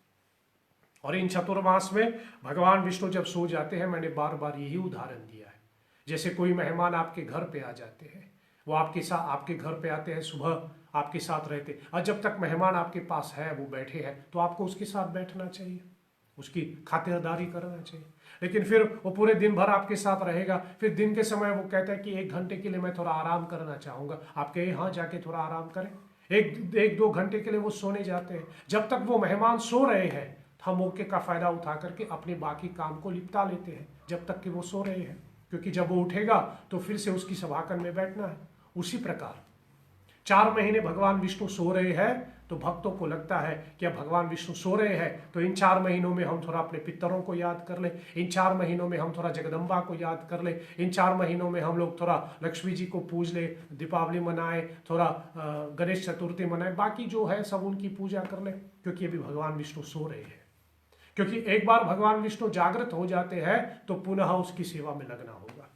और इन चतुर्मास में भगवान विष्णु जब सो जाते हैं, मैंने बार बार यही उदाहरण दिया है। जैसे कोई मेहमान आपके घर पे आ जाते हैं, वो आपके घर पे आते हैं, सुबह आपके साथ रहते, और जब तक मेहमान आपके पास है, वो बैठे हैं, तो आपको उसके साथ बैठना चाहिए, उसकी खातिरदारी करना चाहिए। लेकिन फिर वो पूरे दिन भर आपके साथ रहेगा, फिर दिन के समय वो कहता है कि 1 घंटे के लिए मैं थोड़ा आराम करना चाहूंगा, आप कहे हाँ, जाके थोड़ा आराम करें। एक 2 घंटे के लिए वो सोने जाते हैं। जब तक वो मेहमान सो रहे हैं, हम मौके का फायदा उठा करके अपने बाकी काम को निपटा लेते हैं जब तक कि वो सो रहे हैं, क्योंकि जब वो उठेगा तो फिर से उसकी सभाकन में बैठना है। उसी प्रकार 4 महीने भगवान विष्णु सो रहे हैं, तो भक्तों को लगता है कि अब भगवान विष्णु सो रहे हैं, तो इन 4 महीनों में हम थोड़ा अपने पितरों को याद कर लें, इन 4 महीनों में हम थोड़ा जगदम्बा को याद कर लें, इन 4 महीनों में हम लोग थोड़ा लक्ष्मी जी को पूज ले, दीपावली मनाए, थोड़ा गणेश चतुर्थी मनाए, बाकी जो है सब उनकी पूजा कर ले, क्योंकि अभी भगवान विष्णु सो रहे हैं। क्योंकि एक बार भगवान विष्णु जागृत हो जाते हैं तो पुनः उसकी सेवा में लगना होगा।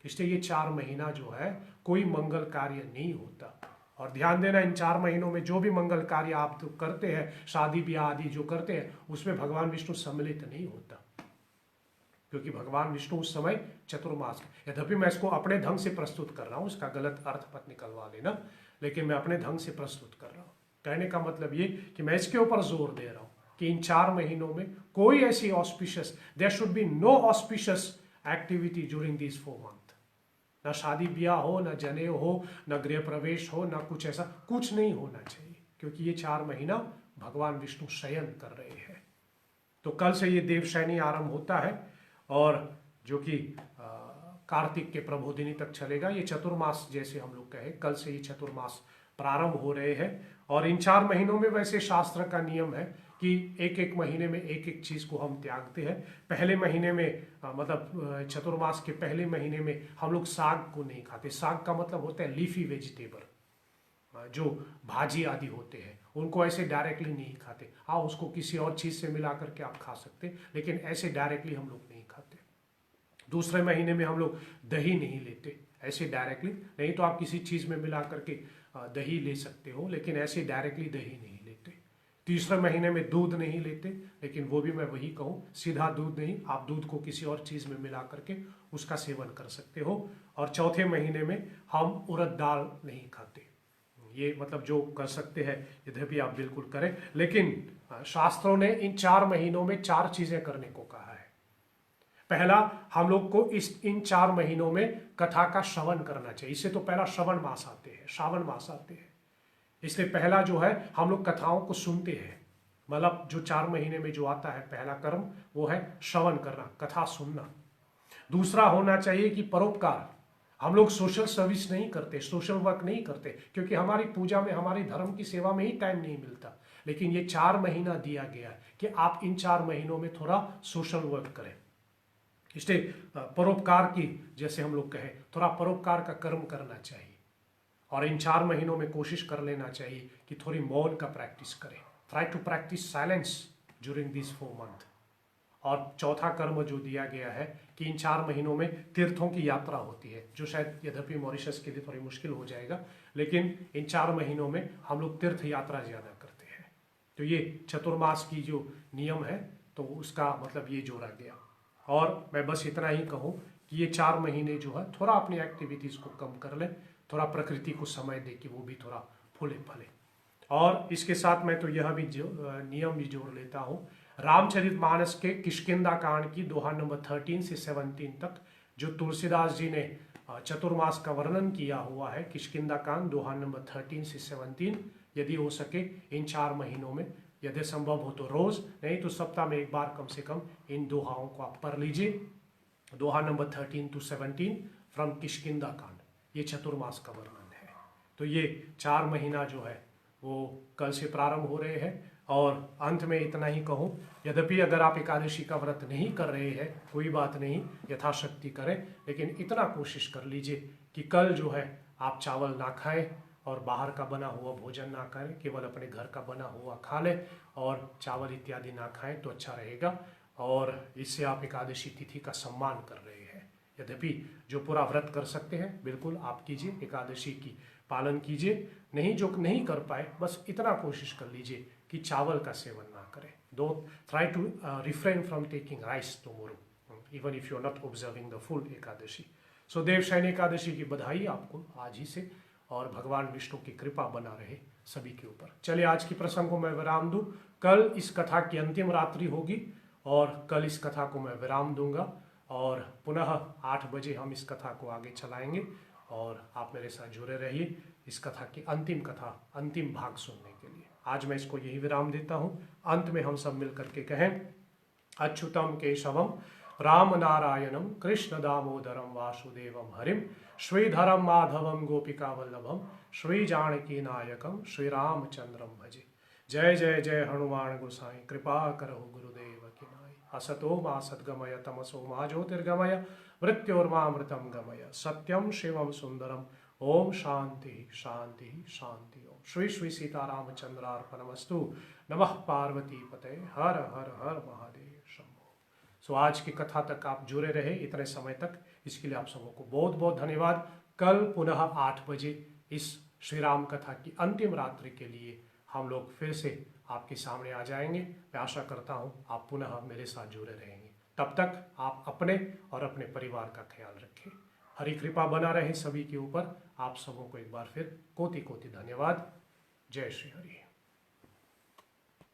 इसलिए ये 4 महीना जो है कोई मंगल कार्य नहीं होता। और ध्यान देना, इन 4 महीनों में जो भी मंगल कार्य आप तो करते हैं, शादी ब्याह आदि जो करते हैं, उसमें भगवान विष्णु सम्मिलित नहीं होता, क्योंकि भगवान विष्णु उस समय चतुर्मास। यद्यपि मैं इसको अपने ढंग से प्रस्तुत कर रहा हूँ, इसका गलत अर्थ मत निकलवा लेना, लेकिन मैं अपने ढंग से प्रस्तुत कर रहा हूँ। कहने का मतलब ये कि मैं इसके ऊपर जोर दे रहा हूँ कि इन 4 महीनों में कोई ऐसी auspicious, there should be no auspicious activity during these 4 month. ना शादी ब्याह हो, ना जनेऊ हो, ना गृह प्रवेश हो, ना कुछ ऐसा कुछ नहीं होना चाहिए, क्योंकि ये 4 महीना भगवान विष्णु शयन कर रहे हैं। तो कल से ये देवशयनी आरंभ होता है और जो कि कार्तिक के प्रबोधिनी तक चलेगा। ये चतुर्मास जैसे हम लोग कहें, कल से ये चतुर्मास प्रारंभ हो रहे हैं। और इन 4 महीनों में वैसे शास्त्र का नियम है कि एक महीने में एक चीज को हम त्यागते हैं। पहले महीने में मतलब चतुर्मास के पहले महीने में हम लोग साग को नहीं खाते। साग का मतलब होता है लीफी वेजिटेबल, जो भाजी आदि होते हैं, उनको ऐसे डायरेक्टली नहीं खाते। हाँ, उसको किसी और चीज से मिला करके आप खा सकते, लेकिन ऐसे डायरेक्टली हम लोग नहीं खाते। दूसरे महीने में हम लोग दही नहीं लेते ऐसे डायरेक्टली, नहीं तो आप किसी चीज में मिला करके दही ले सकते हो, लेकिन ऐसे डायरेक्टली दही नहीं लेते। तीसरे महीने में दूध नहीं लेते, लेकिन वो भी मैं वही कहूँ, सीधा दूध नहीं, आप दूध को किसी और चीज में मिला करके उसका सेवन कर सकते हो। और चौथे महीने में हम उड़द दाल नहीं खाते। ये मतलब जो कर सकते हैं, यद्यपि आप बिल्कुल करें, लेकिन शास्त्रों ने इन 4 महीनों में 4 चीजें करने को कहा है। पहला, हम लोग को इन 4 महीनों में कथा का श्रवण करना चाहिए। इससे तो पहला श्रवण मास आते हैं, श्रावण मास आते हैं, इसलिए पहला जो है हम लोग कथाओं को सुनते हैं। मतलब जो 4 महीने में जो आता है पहला कर्म, वो है श्रवण करना, कथा सुनना। दूसरा होना चाहिए कि परोपकार, हम लोग सोशल सर्विस नहीं करते, सोशल वर्क नहीं करते, क्योंकि हमारी पूजा में, हमारी धर्म की सेवा में ही टाइम नहीं मिलता। लेकिन ये 4 महीना दिया गया है कि आप इन 4 महीनों में थोड़ा सोशल वर्क करें, इसलिए परोपकार की, जैसे हम लोग कहें, थोड़ा परोपकार का कर्म करना चाहिए। और इन 4 महीनों में कोशिश कर लेना चाहिए कि थोड़ी मौन का प्रैक्टिस करें। Try to practice silence during this 4 month. और चौथा कर्म जो दिया गया है कि इन 4 महीनों में तीर्थों की यात्रा होती है, जो शायद यद्यपि मॉरिशस के लिए थोड़ी मुश्किल हो जाएगा, लेकिन इन 4 महीनों में हम लोग तीर्थ यात्रा ज़्यादा करते हैं। तो ये चतुर्मास की जो नियम है, तो उसका मतलब ये जोड़ा गया। और मैं बस इतना ही कहूँ कि ये 4 महीने जो है थोड़ा अपनी एक्टिविटीज़ को कम कर ले, थोड़ा प्रकृति को समय दे कि वो भी थोड़ा फूले फले। और इसके साथ मैं तो यह भी नियम भी जोड़ लेता हूँ, रामचरितमानस के किष्किंधा कांड की दोहा नंबर 13 से 17 तक जो तुलसीदास जी ने चतुर्मास का वर्णन किया हुआ है, किष्किंधा कांड दोहा नंबर 13 से 17, यदि हो सके इन 4 महीनों में, यदि संभव हो तो रोज, नहीं तो सप्ताह में एक बार कम से कम इन दोहाओं को आप पढ़ लीजिए। दोहा नंबर 13 to 17 फ्रॉम किष्किंधा कांड, ये चतुर्मास का वर्णन है। तो ये 4 महीना जो है वो कल से प्रारंभ हो रहे हैं। और अंत में इतना ही कहूँ, यद्यपि अगर आप एकादशी का व्रत नहीं कर रहे हैं, कोई बात नहीं, यथाशक्ति करें, लेकिन इतना कोशिश कर लीजिए कि कल जो है आप चावल ना खाएं और बाहर का बना हुआ भोजन ना करें, केवल अपने घर का बना हुआ खा लें और चावल इत्यादि ना खाएं तो अच्छा रहेगा। और इससे आप एकादशी तिथि का सम्मान कर रहे हैं। यद्यपि जो पूरा व्रत कर सकते हैं बिल्कुल आप कीजिए, एकादशी की पालन कीजिए। नहीं, जो नहीं कर पाए, बस इतना कोशिश कर लीजिए कि चावल का सेवन ना करें। Do try to refrain from taking rice tomorrow, even if you are not observing the full Ekadashi. So Devshayani Ekadashi की बधाई आपको आज ही से, और भगवान विष्णु की कृपा बना रहे सभी के ऊपर। चलिए आज की प्रसंग को मैं विराम दूं। कल इस कथा की अंतिम रात्रि होगी और कल इस कथा को मैं विराम दूंगा और पुनः 8 बजे हम इस कथा को आगे चलाएंगे। और आप मेरे साथ जुड़े रहिए इस कथा की अंतिम कथा, अंतिम भाग सुनने के लिए। आज मैं इसको यही विराम देता हूँ। अंत में हम सब मिल करके कहें, अच्युतम केशवम राम नारायणम कृष्ण दामोदरम वासुदेवम हरिम श्रीधरम माधवम गोपिका वल्लभम श्री जानकी नायकम श्री रामचंद्रम भजे। जय जय जय हनुमान गोसाई, कृपा करो गुरुदेव की नाई। असतो मा सद्गमय तमसो मा ज्योतिर्गमय मृत्योर्मामृतम गमय। सत्यम शिवम सुंदरम। ओम शांति शांति शांति। ओम श्री श्री सीतारामचंद्रार्पणमस्तु। नमः पार्वती पते, हर हर हर महादेव शंभो। सो आज की कथा तक आप जुड़े रहे इतने समय तक, इसके लिए आप सबों को बहुत बहुत धन्यवाद। कल पुनः 8 बजे इस श्री राम कथा की अंतिम रात्रि के लिए हम लोग फिर से आपके सामने आ जाएंगे। मैं आशा करता हूँ आप पुनः मेरे साथ जुड़े रहेंगे। तब तक आप अपने और अपने परिवार का ख्याल रखें। हरि कृपा बना रहे सभी के ऊपर। आप सबों को एक बार फिर कोटि कोटि धन्यवाद। जय श्री हरि।